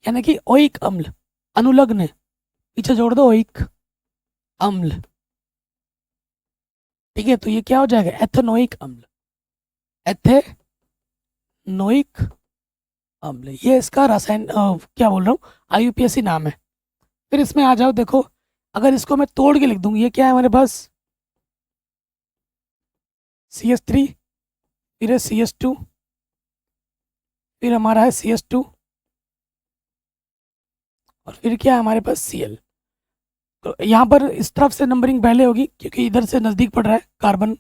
यानी कि ओइक अम्ल, अनुलग्न है, पीछे जोड़ दो ओइक अम्ल। ठीक है, तो ये क्या हो जाएगा? एथेनोइक अम्ल, एथेनोइक अम्ल। ये इसका रासायन क्या बोल रहा हूँ, IUPAC नाम है। फिर इसमें आ जाओ, देखो अगर इसको मैं तोड़ के लिख दूँ, ये क्या है हमारे पास? CH3, फिर है CH2, फिर हमारा है CH2, और फिर क्या है हमारे पास? Cl। तो यहाँ पर इस तरफ से नंबरिंग पहले होगी, क्योंकि इधर से नज़दीक पड़ रहा है कार्बन।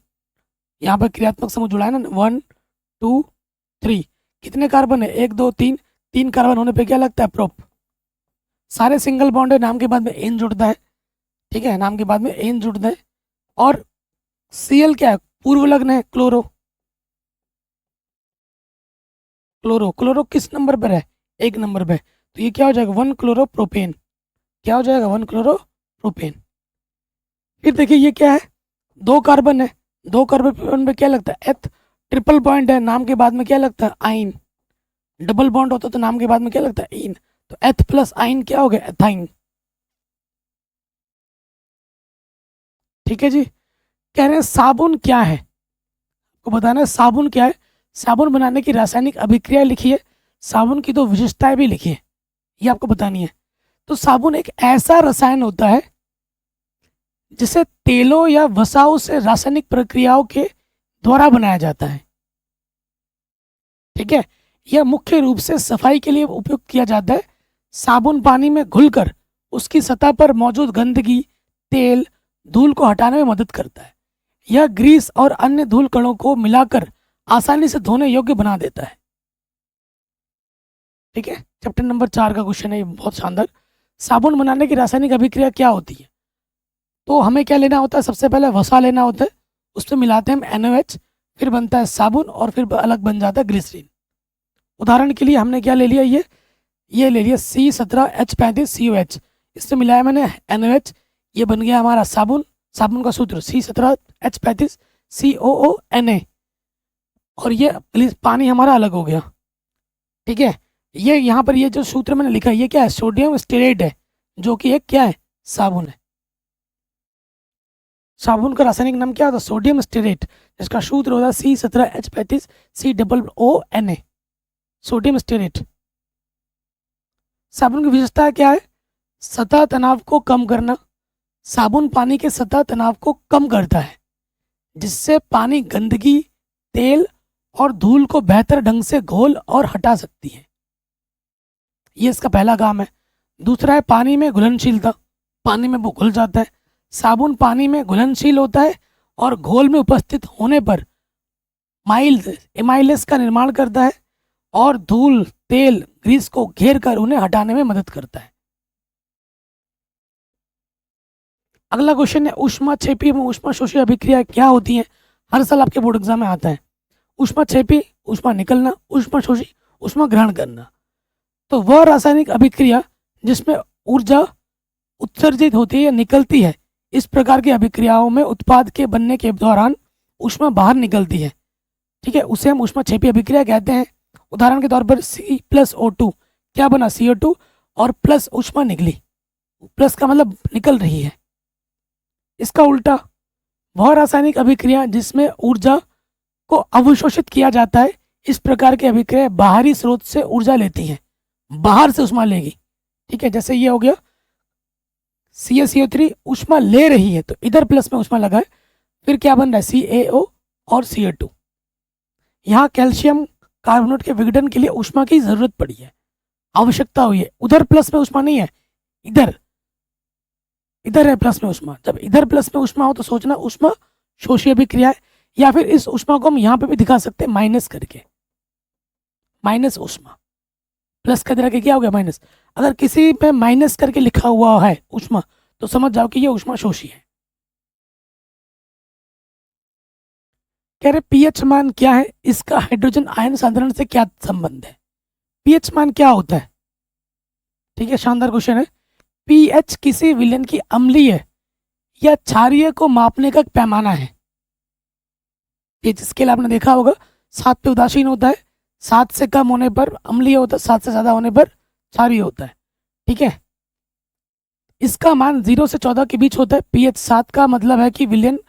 यहाँ पर क्रियात्मक समूह जुड़ा है ना, 1 2 3। कितने कार्बन है? 1 2 3। 3 कार्बन होने पे क्या लगता है? प्रोप। सारे सिंगल बॉन्ड है, नाम के बाद में एन जुड़ता है। ठीक है, नाम के बाद में एन जुड़ता है। और Cl क्या है? पूर्व लग्न है, क्लोरो। क्लोरो, क्लोरो किस नंबर पर है? 1 नंबर पे। तो ये क्या हो जाएगा? 1 क्लोरोप्रोपेन। क्या हो जाएगा? 1 क्लोरोप्रोपेन। फिर देखिए ये क्या है? 2 कार्बन है, 2 कार्बन पे क्या लगता है? एथ। ट्रिपल बॉन्ड है, नाम के बाद में क्या लगता है? आइन। डबल बॉन्ड होता तो नाम के बाद में क्या लगता है? इन। तो एथ प्लस आइन क्या हो गया? एथाइन। ठीक है जी। कह रहे हैं साबुन क्या है, आपको बताना है साबुन क्या है। साबुन बनाने की रासायनिक अभिक्रिया लिखिए, साबुन की 2 विशेषताएं भी लिखिए, ये आपको बतानी है। तो साबुन एक ऐसा रसायन होता है जिसे तेलों या वसाओं से रासायनिक प्रक्रियाओं के द्वारा बनाया जाता है। ठीक है, यह मुख्य रूप से सफाई के लिए उपयोग किया जाता है। साबुन पानी में घुलकर उसकी सतह पर मौजूद गंदगी, तेल, धूल को हटाने में मदद करता है। यह ग्रीस और अन्य धूल कणों को मिलाकर आसानी से धोने योग्य बना देता है। ठीक है, चैप्टर नंबर 4 का क्वेश्चन है, बहुत शानदार। साबुन बनाने की रासायनिक अभिक्रिया क्या होती है? तो हमें क्या लेना होता है? सबसे पहले वसा लेना होता है। उसमें मिलाते हैं हम NaOH, फिर बनता है साबुन और फिर अलग बन जाता है ग्लिसरीन। उदाहरण के लिए हमने क्या ले लिया, ये ले लिया C17H35COH, इससे मिलाया मैंने NaOH, ये बन गया हमारा साबुन। साबुन का सूत्र C17H35COONA, और ये पानी हमारा अलग हो गया। ठीक है, ये यहाँ पर ये जो सूत्र मैंने लिखा है ये क्या है, सोडियम स्टेरेट है, जो कि एक क्या है, साबुन है। साबुन का रासायनिक नाम क्या होता है, सोडियम स्टेरेट, जिसका सूत्र होता है C17H35COONA, सोडियम स्टेरेट। साबुन की विशेषता क्या है, सतह तनाव को कम करना। साबुन पानी के सतह तनाव को कम करता है, जिससे पानी गंदगी, तेल और धूल को बेहतर ढंग से घोल और हटा सकती है। ये इसका पहला काम है। दूसरा है पानी में घुलनशीलता, पानी में वो घुल जाता है। साबुन पानी में घुलनशील होता है और घोल में उपस्थित होने पर माइल्ड एमाइलेस का निर्माण करता है और धूल, तेल, ग्रीस को घेर कर उन्हें हटाने में मदद करता है। अगला क्वेश्चन है ऊष्माक्षेपी एवं ऊष्माशोषी अभिक्रिया क्या होती है। हर साल आपके बोर्ड एग्जाम में आता है। ऊष्माक्षेपी, ऊष्मा निकलना, ऊष्माशोषी, ऊष्मा ग्रहण करना। तो वह रासायनिक अभिक्रिया जिसमें ऊर्जा उत्सर्जित होती है या निकलती है, इस प्रकार की अभिक्रियाओं में उत्पाद के बनने के दौरान ऊष्मा बाहर निकलती है। ठीक है, उसे हम ऊष्माक्षेपी अभिक्रिया कहते हैं। उदाहरण के तौर पर C+O2, क्या बना, CO2 और प्लस ऊष्मा निकली, प्लस का मतलब निकल रही है। इसका उल्टा वह रासायनिक अभिक्रिया जिसमें ऊर्जा को अवशोषित किया जाता है, इस प्रकार की अभिक्रिया बाहरी स्रोत से ऊर्जा लेती है, बाहर से ऊष्मा लेगी। ठीक है, जैसे ये हो गया CaCO3 ऊष्मा ले रही है, तो इधर प्लस में ऊष्मा लगा है, फिर क्या बन रहा है, CaO और Ca2। यहाँ कैल्शियम कार्बोनेट के विघटन के लिए ऊष्मा की जरूरत पड़ी है, आवश्यकता हुई है। उधर प्लस में ऊष्मा नहीं है, इधर है प्लस में ऊष्मा। जब इधर प्लस में ऊष्मा हो तो सोचना ऊष्मा शोषी अभिक्रिया है, या फिर इस ऊष्मा को हम यहाँ पे भी दिखा सकते हैं माइनस करके, माइनस ऊष्मा। प्लस का तरह के क्या हो गया, माइनस। अगर किसी पे माइनस करके लिखा हुआ है ऊष्मा, तो समझ जाओ कि ये ऊष्मा शोषी है। कह रहे पीएच मान क्या है, इसका हाइड्रोजन आयन सांद्रण से क्या संबंध है। पीएच मान क्या होता है, ठीक है, शानदार क्वेश्चन है। पीएच किसी विलयन की अम्लीय या क्षारीय को मापने का पैमाना है। पीएच स्केल आपने देखा होगा, 7 पे उदासीन होता है, 7 से कम होने पर अम्लीय होता है, 7 से ज्यादा होने पर क्षारीय होता है। ठीक है, इसका मान 0 से 14 के बीच होता है। पीएच 7 का मतलब है कि विलयन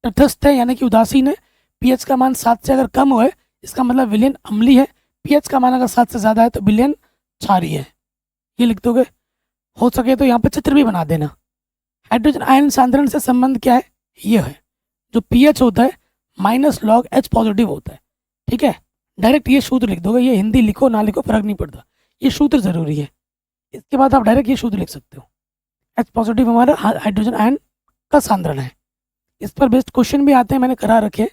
तटस्थ है, यानी कि उदासीन है। पीएच का मान 7 से अगर कम हो, इसका मतलब विलयन अम्लीय है। पीएच का मान अगर 7 से ज्यादा है तो विलयन क्षारीय है। ये लिख दोगे, हो सके तो यहाँ पे चित्र भी बना देना। हाइड्रोजन आयन सांद्रण से संबंध क्या है, ये है जो पीएच होता है -log H पॉजिटिव होता है। ठीक है, डायरेक्ट ये सूत्र लिख दोगे, ये हिंदी लिखो ना लिखो फर्क नहीं पड़ता, ये सूत्र जरूरी है। इसके बाद आप डायरेक्ट ये सूत्र लिख सकते हो। H पॉजिटिव हमारा हाइड्रोजन आयन का सांद्रण है। इस पर बेस्ड क्वेश्चन भी आते हैं, मैंने करा रखे।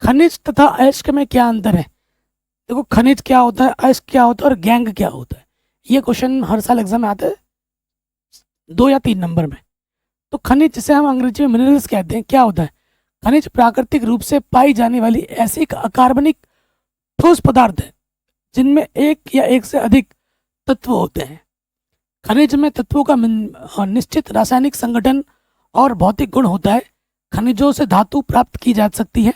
खनिज तथा अयस्क में क्या अंतर है। देखो, खनिज क्या होता है, अयस्क क्या होता है और गैंग क्या होता है। ये क्वेश्चन हर साल एग्जाम में आता है 2 या 3 नंबर में। तो खनिज, जिसे हम अंग्रेजी में मिनरल्स कहते हैं, क्या होता है। खनिज प्राकृतिक रूप से पाई जाने वाली ऐसी अकार्बनिक ठोस पदार्थ है जिनमें एक या एक से अधिक तत्व होते हैं। खनिज में तत्वों का निश्चित रासायनिक संगठन और भौतिक गुण होता है। खनिजों से धातु प्राप्त की जा सकती है,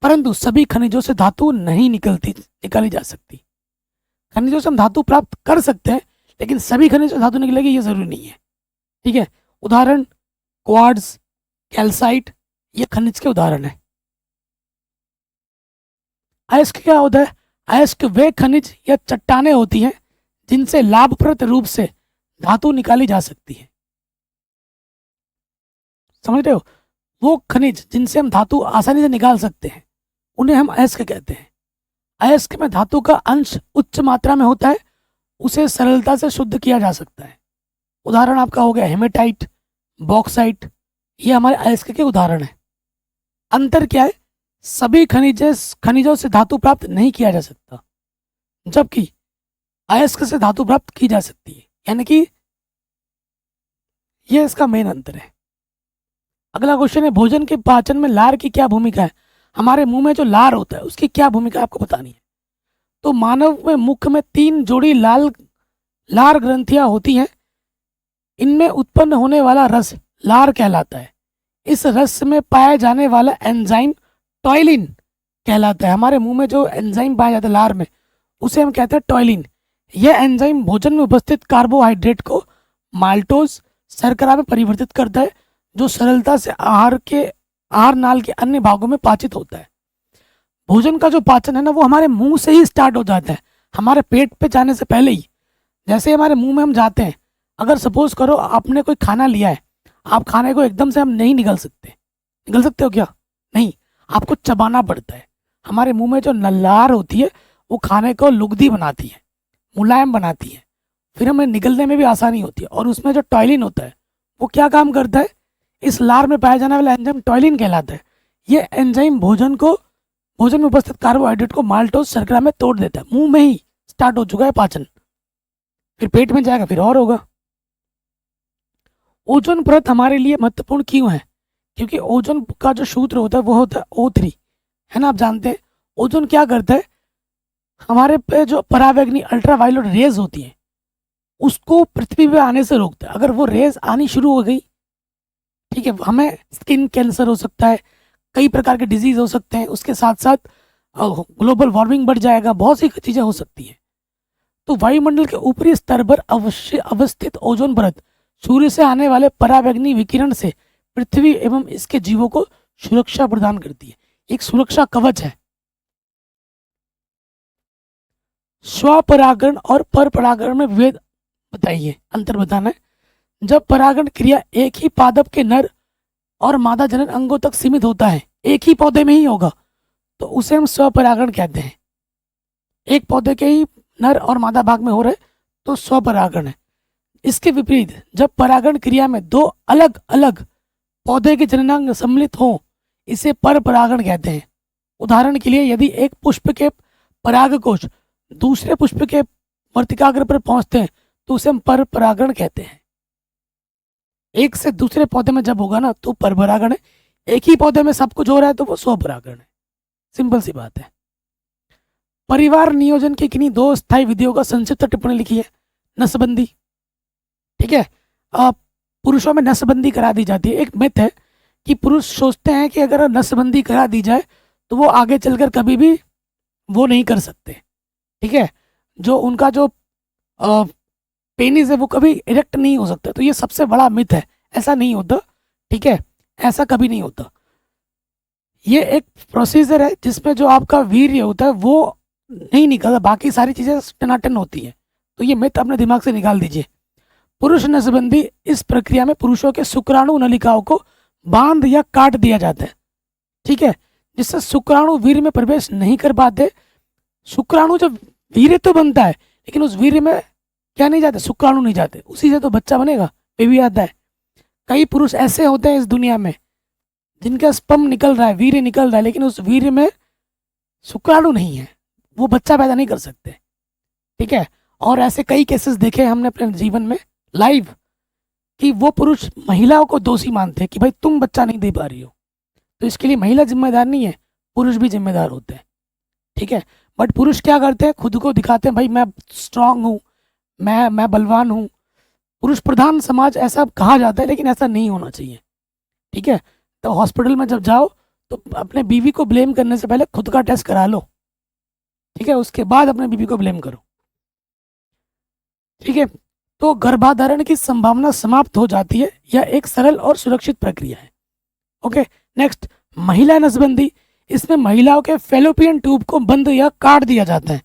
परंतु सभी खनिजों से धातु नहीं निकाली जा सकती। खनिजों से हम धातु प्राप्त कर सकते हैं, लेकिन सभी खनिजों से धातु निकलेगी ये जरूरी नहीं है। ठीक है, उदाहरण क्वार्ट्ज, कैल्साइट, ये खनिज के उदाहरण है। अयस्क क्या होता है। अयस्क वे खनिज या चट्टानें होती हैं जिनसे लाभप्रद रूप से धातु निकाली जा सकती है। समझ रहे हो, वो खनिज जिनसे हम धातु आसानी से निकाल सकते हैं उन्हें हम अयस्क कहते हैं। अयस्क में धातु का अंश उच्च मात्रा में होता है, उसे सरलता से शुद्ध किया जा सकता है। उदाहरण आपका हो गया हेमेटाइट, बॉक्साइट, ये हमारे अयस्क के उदाहरण हैं। अंतर क्या है, सभी खनिजों से धातु प्राप्त नहीं किया जा सकता, जबकि अयस्क से धातु प्राप्त की जा सकती है। यानी कि ये इसका मेन अंतर है। अगला क्वेश्चन है, भोजन के पाचन में लार की क्या भूमिका है? हमारे मुंह में जो लार होता है उसकी क्या भूमिका है आपको बतानी है। तो मानव में मुख में 3 जोड़ी लार ग्रंथियां होती हैं। इनमें उत्पन्न होने वाला रस लार कहलाता है। इस रस में पाया जाने वाला एंजाइम टॉयलिन कहलाता है। हमारे मुंह में जो एंजाइम पाया जाता है लार में, उसे हम कहते हैं टॉयलिन। यह एंजाइम भोजन में उपस्थित कार्बोहाइड्रेट को माल्टोज शर्करा में परिवर्तित करता है, जो सरलता से आहार नाल के अन्य भागों में पाचित होता है। भोजन का जो पाचन है ना, वो हमारे मुंह से ही स्टार्ट हो जाता है, हमारे पेट पे जाने से पहले ही। जैसे हमारे मुंह में हम जाते हैं, अगर सपोज करो आपने कोई खाना लिया है, आप खाने को एकदम से हम नहीं निगल सकते। निगल सकते हो क्या? नहीं, आपको चबाना पड़ता है। हमारे मुंह में जो नल्लार होती है वो खाने को लुगदी बनाती है, मुलायम बनाती है, फिर हमें निगलने में भी आसानी होती है। और उसमें जो टॉयलिन होता है वो क्या काम करता है? इस लार में पाया जाने वाला एंजाइम टॉयलिन कहलाता है। ये एंजाइम भोजन में उपस्थित कार्बोहाइड्रेट को माल्टोज शर्करा में तोड़ देता है। मुंह में ही स्टार्ट हो चुका है पाचन, फिर पेट में जाएगा, फिर और होगा। ओजोन परत हमारे लिए महत्वपूर्ण क्यों है? क्योंकि ओजोन का जो सूत्र होता है वो होता है O3, है ना, आप जानते हैं। ओजोन क्या करता है? हमारे पे जो पराबैंगनी अल्ट्रावायलेट रेज होती है उसको पृथ्वी पे आने से रोकता है। अगर वो रेज आनी शुरू हो गई, ठीक है, हमें स्किन कैंसर हो सकता है, कई प्रकार के डिजीज हो सकते हैं, उसके साथ साथ ग्लोबल वार्मिंग बढ़ जाएगा, बहुत सी चीजें हो सकती हैं। तो वायुमंडल के ऊपरी स्तर पर अवस्थित ओजोन परत सूर्य से आने वाले पराबैंगनी विकिरण से पृथ्वी एवं इसके जीवों को सुरक्षा प्रदान करती है। एक सुरक्षा कवच है। स्वपरागण और परपरागण में विभेद बताइए, अंतर बताना है। जब परागण क्रिया एक ही पादप के नर और मादा जनन अंगों तक सीमित होता है, एक ही पौधे में ही होगा, तो उसे हम स्वपरागण कहते हैं। एक पौधे के ही नर और मादा भाग में हो रहे तो स्वपरागण है। इसके विपरीत जब परागण क्रिया में 2 अलग अलग पौधे के जननांग सम्मिलित हों, इसे परपरागण कहते हैं। उदाहरण के लिए, यदि एक पुष्प के परागकोश दूसरे पुष्प के वर्तिकाग्र पर पहुंचते हैं तो उसे हम परपरागण कहते हैं। एक से दूसरे पौधे में जब होगा ना तो परपरागण है, एक ही पौधे में सब कुछ हो रहा है तो वो स्वपरागण है। सिंपल सी बात है। परिवार नियोजन की किन्हीं 2 स्थायी विधियों का संक्षिप्त टिप्पणी लिखी है। नसबंदी, ठीक है, पुरुषों में नसबंदी करा दी जाती है। एक मिथ है कि पुरुष सोचते हैं कि अगर नसबंदी करा दी जाए तो वो आगे चलकर कभी भी वो नहीं कर सकते, ठीक है, जो उनका जो पेनिस है वो कभी इरेक्ट नहीं हो सकता। तो ये सबसे बड़ा मिथ है, ऐसा नहीं होता, ठीक है, ऐसा कभी नहीं होता। ये एक प्रोसीजर है जिसमें जो आपका वीर्य होता है वो नहीं निकलता, बाकी सारी चीजें टनाटन होती है। तो ये मिथ अपने दिमाग से निकाल दीजिए। पुरुष नसबंदी, इस प्रक्रिया में पुरुषों के शुक्राणु नलिकाओं को बांध या काट दिया जाता है, ठीक है, जिससे शुक्राणु वीर्य में प्रवेश नहीं कर पाते। शुक्राणु जब वीर्य तो बनता है लेकिन उस वीर्य में क्या नहीं जाते? शुक्राणु नहीं जाते, उसी से तो बच्चा बनेगा, बेबी आता है। कई पुरुष ऐसे होते हैं इस दुनिया में जिनका स्पर्म निकल रहा है, वीर्य निकल रहा है, लेकिन उस वीर्य में शुक्राणु नहीं है, वो बच्चा पैदा नहीं कर सकते, ठीक है। और ऐसे कई केसेस देखे हमने अपने जीवन में लाइव कि वो पुरुष महिलाओं को दोषी मानते हैं कि भाई तुम बच्चा नहीं दे पा रही हो। तो इसके लिए महिला जिम्मेदार नहीं है, पुरुष भी जिम्मेदार होते हैं, ठीक है। बट पुरुष क्या करते हैं? खुद को दिखाते हैं, भाई मैं स्ट्रांग हूँ, मैं बलवान हूँ। पुरुष प्रधान समाज ऐसा कहा जाता है, लेकिन ऐसा नहीं होना चाहिए, ठीक है। तो हॉस्पिटल में जब जाओ तो अपने बीवी को ब्लेम करने से पहले खुद का टेस्ट करा लो, ठीक है, उसके बाद अपने बीवी को ब्लेम करो, ठीक है। तो गर्भाधारण की संभावना समाप्त हो जाती है। यह एक सरल और सुरक्षित प्रक्रिया है। ओके, नेक्स्ट, महिला नसबंदी। इसमें महिलाओं के फेलोपियन ट्यूब को बंद या काट दिया जाता है,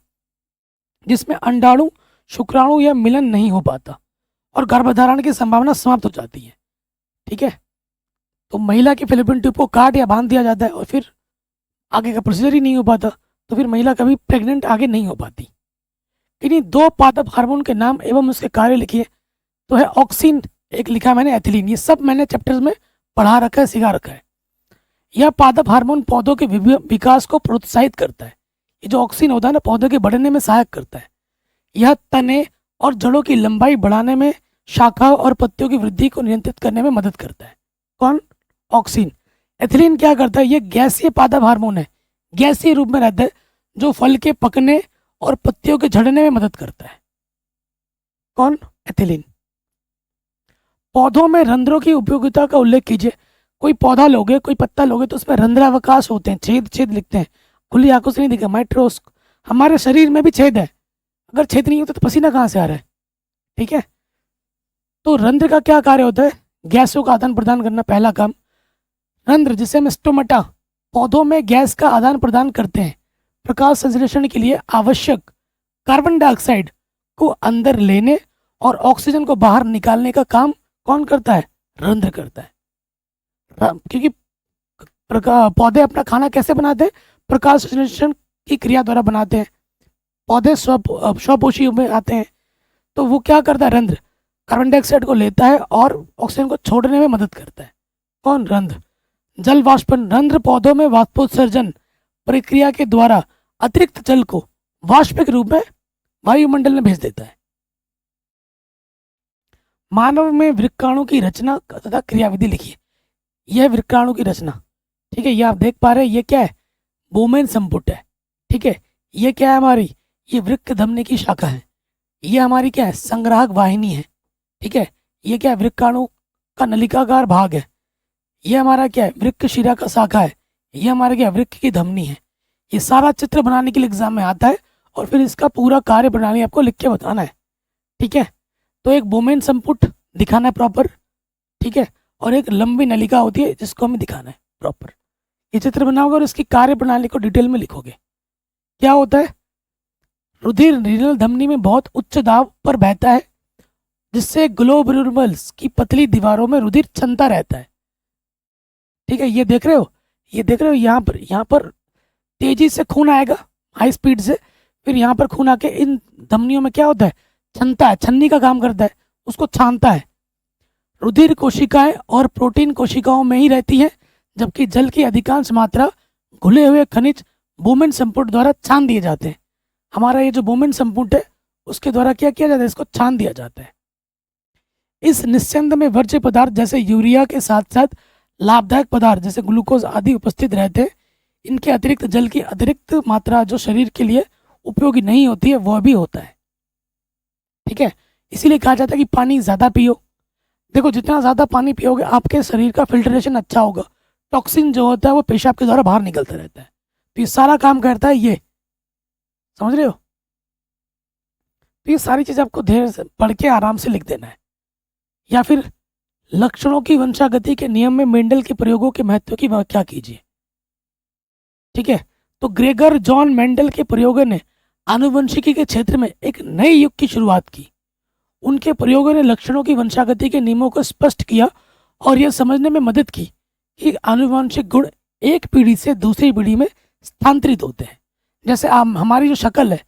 जिसमें अंडाणु शुक्राणु या मिलन नहीं हो पाता और गर्भधारण की संभावना समाप्त हो जाती है, ठीक है। तो महिला के फेलोपियन ट्यूब को काट या बांध दिया जाता है और फिर आगे का प्रोसीजर ही नहीं हो पाता, तो फिर महिला कभी प्रेग्नेंट आगे नहीं हो पाती। इन्हीं 2 पादप हार्मोन के नाम एवं उसके कार्य लिखिए। तो है ऑक्सिन, एक लिखा मैंने एथिलीन। ये सब मैंने चैप्टर्स में पढ़ा रखा है, सिखा रखा है। यह पादप हार्मोन पौधों के विकास को प्रोत्साहित करता है। ये जो ऑक्सिन होता है ना, पौधों के बढ़ने में सहायक करता है। यह तने और जड़ों की लंबाई बढ़ाने में, शाखाओं और पत्तियों की वृद्धि को नियंत्रित करने में मदद करता है। कौन? ऑक्सीन। एथिलीन क्या करता है, ये गैसीय पादप हार्मोन है, गैसीय रूप में रहता है, जो फल के पकने और पत्तियों के झड़ने में मदद करता है। कौन? एथिलीन। पौधों में रंध्रों की उपयोगिता का उल्लेख कीजिए। कोई पौधा लोगे, कोई पत्ता लोगे तो उसमें रंध्रावकाश होते हैं, छेद छेद लिखते हैं, खुली आंखों से नहीं दिखा, माइट्रोस। हमारे शरीर में भी छेद है, अगर छेद नहीं होता तो पसीना कहाँ से आ रहा है? ठीक है, तो रंध्र का क्या कार्य होता है? गैसों का आदान प्रदान करना, पहला काम। रंध्र जिसे हम स्टोमेटा, पौधों में गैस का आदान प्रदान करते हैं। प्रकाश संश्लेषण के लिए आवश्यक कार्बन डाइऑक्साइड को अंदर लेने और ऑक्सीजन को बाहर निकालने का काम कौन करता है? रंध्र करता है। क्योंकि पौधे अपना खाना कैसे बनाते हैं? प्रकाश संश्लेषण की क्रिया द्वारा बनाते हैं। पौधे स्वपोषी में आते हैं, तो वो क्या करता है? रंध्र कार्बन डाइऑक्साइड को लेता है और ऑक्सीजन को छोड़ने में मदद करता है। कौन? रंध्र। जल वाष्पन, रंध्र पौधों में वाष्पोत्सर्जन प्रक्रिया के द्वारा अतिरिक्त जल को वाष्पिक रूप में वायुमंडल में भेज देता है। मानव में वृक्काणु की रचना तथा क्रियाविधि लिखिए। यह वृक्काणु की रचना, ठीक है, ये आप देख पा रहे हैं, ये क्या है? बोमेन संपुट है। ठीक है, ये क्या है हमारी? ये वृक्क धमनी की शाखा है। ये हमारी क्या है? संग्राहक वाहिनी है। ठीक है, ये क्या है? वृक्काणु का नलिकाकार भाग है। ये हमारा क्या है? वृक्क शिरा का शाखा है। ये हमारा क्या? वृक्क की धमनी है। ये सारा चित्र बनाने के लिए एग्जाम में आता है और फिर इसका पूरा कार्य प्रणाली आपको लिख के बताना है। ठीक है, तो एक बोमेन संपुट दिखाना है प्रॉपर, ठीक है, और एक लंबी नलिका होती है जिसको हमें दिखाना है प्रॉपर। ये चित्र बनाओगे और इसकी कार्य प्रणाली को डिटेल में लिखोगे। क्या होता है? रुधिर रीनल धमनी में बहुत उच्च दाब पर बहता है, जिससे ग्लोब्यूलस की पतली दीवारों में रुधिर क्षमता रहता है। ठीक है, ये देख रहे हो, ये देख रहे हो, यहाँ पर तेजी से खून आएगा, हाई स्पीड से, फिर यहाँ पर खून आके इन धमनियों में क्या होता है? छनता है, छन्नी का काम करता है, उसको छानता है। रुधिर कोशिकाएं और प्रोटीन कोशिकाओं में ही रहती है, जबकि जल की अधिकांश मात्रा घुले हुए खनिज बोमेन संपुट द्वारा छान दिए जाते हैं। हमारा ये जो बोमेन संपुट है उसके द्वारा क्या किया जाता है? इसको छान दिया जाता है। इस निस्यंद में वर्ज्य पदार्थ जैसे यूरिया के साथ साथ लाभदायक पदार्थ जैसे ग्लूकोज आदि उपस्थित रहते हैं। इनके अतिरिक्त जल की अतिरिक्त मात्रा जो शरीर के लिए उपयोगी नहीं होती है वह भी होता है। ठीक है, इसीलिए कहा जाता है कि पानी ज़्यादा पियो। देखो, जितना ज़्यादा पानी पियोगे आपके शरीर का फिल्ट्रेशन अच्छा होगा, टॉक्सिन जो होता है वो पेशाब के द्वारा बाहर निकलता रहता है। तो ये सारा काम करता है ये, समझ रहे हो? तो ये सारी चीज़ आपको धैर्य से पढ़ के आराम से लिख देना है। या फिर लक्षणों की वंशागति के नियम में मेंडल के प्रयोगों के महत्व की व्याख्या कीजिए। ठीक है, तो ग्रेगर जॉन मेंडल के प्रयोगों ने आनुवंशिकी के क्षेत्र में एक नए युग की शुरुआत की। उनके प्रयोगों ने लक्षणों की वंशागति के नियमों को स्पष्ट किया और यह समझने में मदद की कि आनुवंशिक गुण एक पीढ़ी से दूसरी पीढ़ी में स्थानांतरित होते हैं। जैसे हमारी जो शक्ल है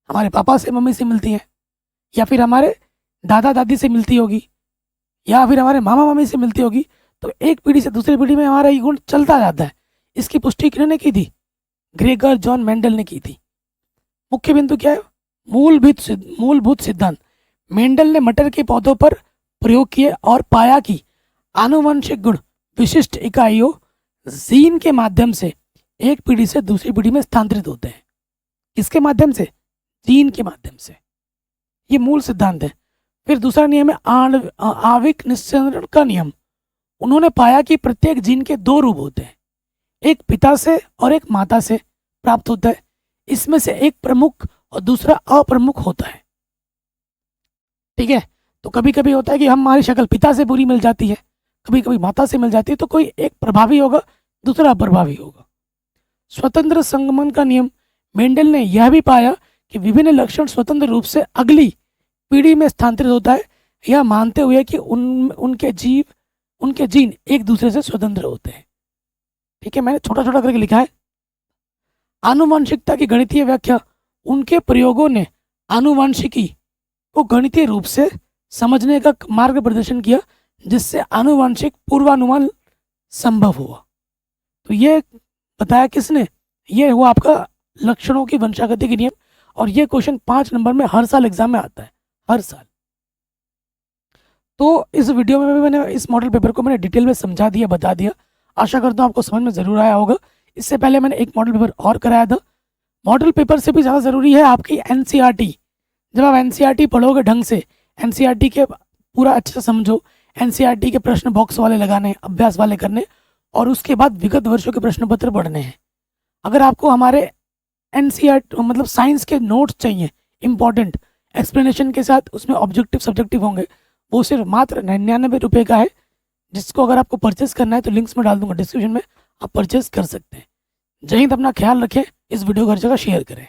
हमारे पापा से मम्मी से मिलती है, या फिर हमारे दादा दादी से मिलती होगी, या फिर हमारे मामा मामी से मिलती होगी, तो एक पीढ़ी से दूसरी पीढ़ी में हमारा ये गुण चलता जाता है। इसकी पुष्टि किन्होंने की थी? ग्रेगर जॉन मेंडल ने की थी। मुख्य बिंदु क्या है? मूलभूत सिद्धांत। मेंडल ने मटर के पौधों पर प्रयोग किए और पाया कि आनुवंशिक गुण विशिष्ट इकाइयों जीन के माध्यम से एक पीढ़ी से दूसरी पीढ़ी में स्थानांतरित होते हैं। किसके माध्यम से? जीन के माध्यम से। ये मूल सिद्धांत है। फिर दूसरा नियम है आणविक निस्संदरण का नियम। उन्होंने पाया कि प्रत्येक जीन के दो रूप होते हैं, एक पिता से और एक माता से प्राप्त होता है। इसमें से एक प्रमुख और दूसरा अप्रमुख होता है। ठीक है, तो कभी कभी होता है कि हमारी शक्ल पिता से पूरी मिल जाती है, कभी कभी माता से मिल जाती है, तो कोई एक प्रभावी होगा, दूसरा अप्रभावी होगा। स्वतंत्र संगमन का नियम। मेंडल ने यह भी पाया कि विभिन्न लक्षण स्वतंत्र रूप से अगली पीढ़ी में स्थानांतरित होता है, यह मानते हुए कि उनके जीन एक दूसरे से स्वतंत्र होते हैं। ठीक है, मैंने छोटा छोटा करके लिखा है। आनुवंशिकता की गणितीय व्याख्या। उनके प्रयोगों ने आनुवंशिकी को गणितीय रूप से समझने का मार्ग प्रदर्शन किया, जिससे आनुवंशिक पूर्वानुमान संभव हुआ। तो ये बताया किसने? ये हुआ आपका लक्षणों की वंशागति के नियम। और ये क्वेश्चन 5 नंबर में हर साल एग्जाम में आता है, हर साल। तो इस वीडियो में भी मैंने इस मॉडल पेपर को मैंने डिटेल में समझा दिया, बता दिया। आशा करता हूँ आपको समझ में ज़रूर आया होगा। इससे पहले मैंने एक मॉडल पेपर और कराया था। मॉडल पेपर से भी ज़्यादा ज़रूरी है आपकी एनसीईआरटी। जब आप एनसीईआरटी पढ़ोगे ढंग से, एनसीईआरटी के पूरा अच्छे से समझो, एनसीईआरटी के प्रश्न बॉक्स वाले लगाने, अभ्यास वाले करने, और उसके बाद विगत वर्षों के प्रश्न पत्र पढ़ने हैं। अगर आपको हमारे एनसीईआरटी मतलब साइंस के नोट्स चाहिए इंपॉर्टेंट एक्सप्लेनेशन के साथ, उसमें ऑब्जेक्टिव सब्जेक्टिव होंगे, वो सिर्फ मात्र 99 रुपये का है, जिसको अगर आपको परचेस करना है तो लिंक्स में डाल दूंगा डिस्क्रिप्शन में, आप परचेस कर सकते हैं। जय हिंद, अपना ख्याल रखें, इस वीडियो को हर जगह शेयर करें।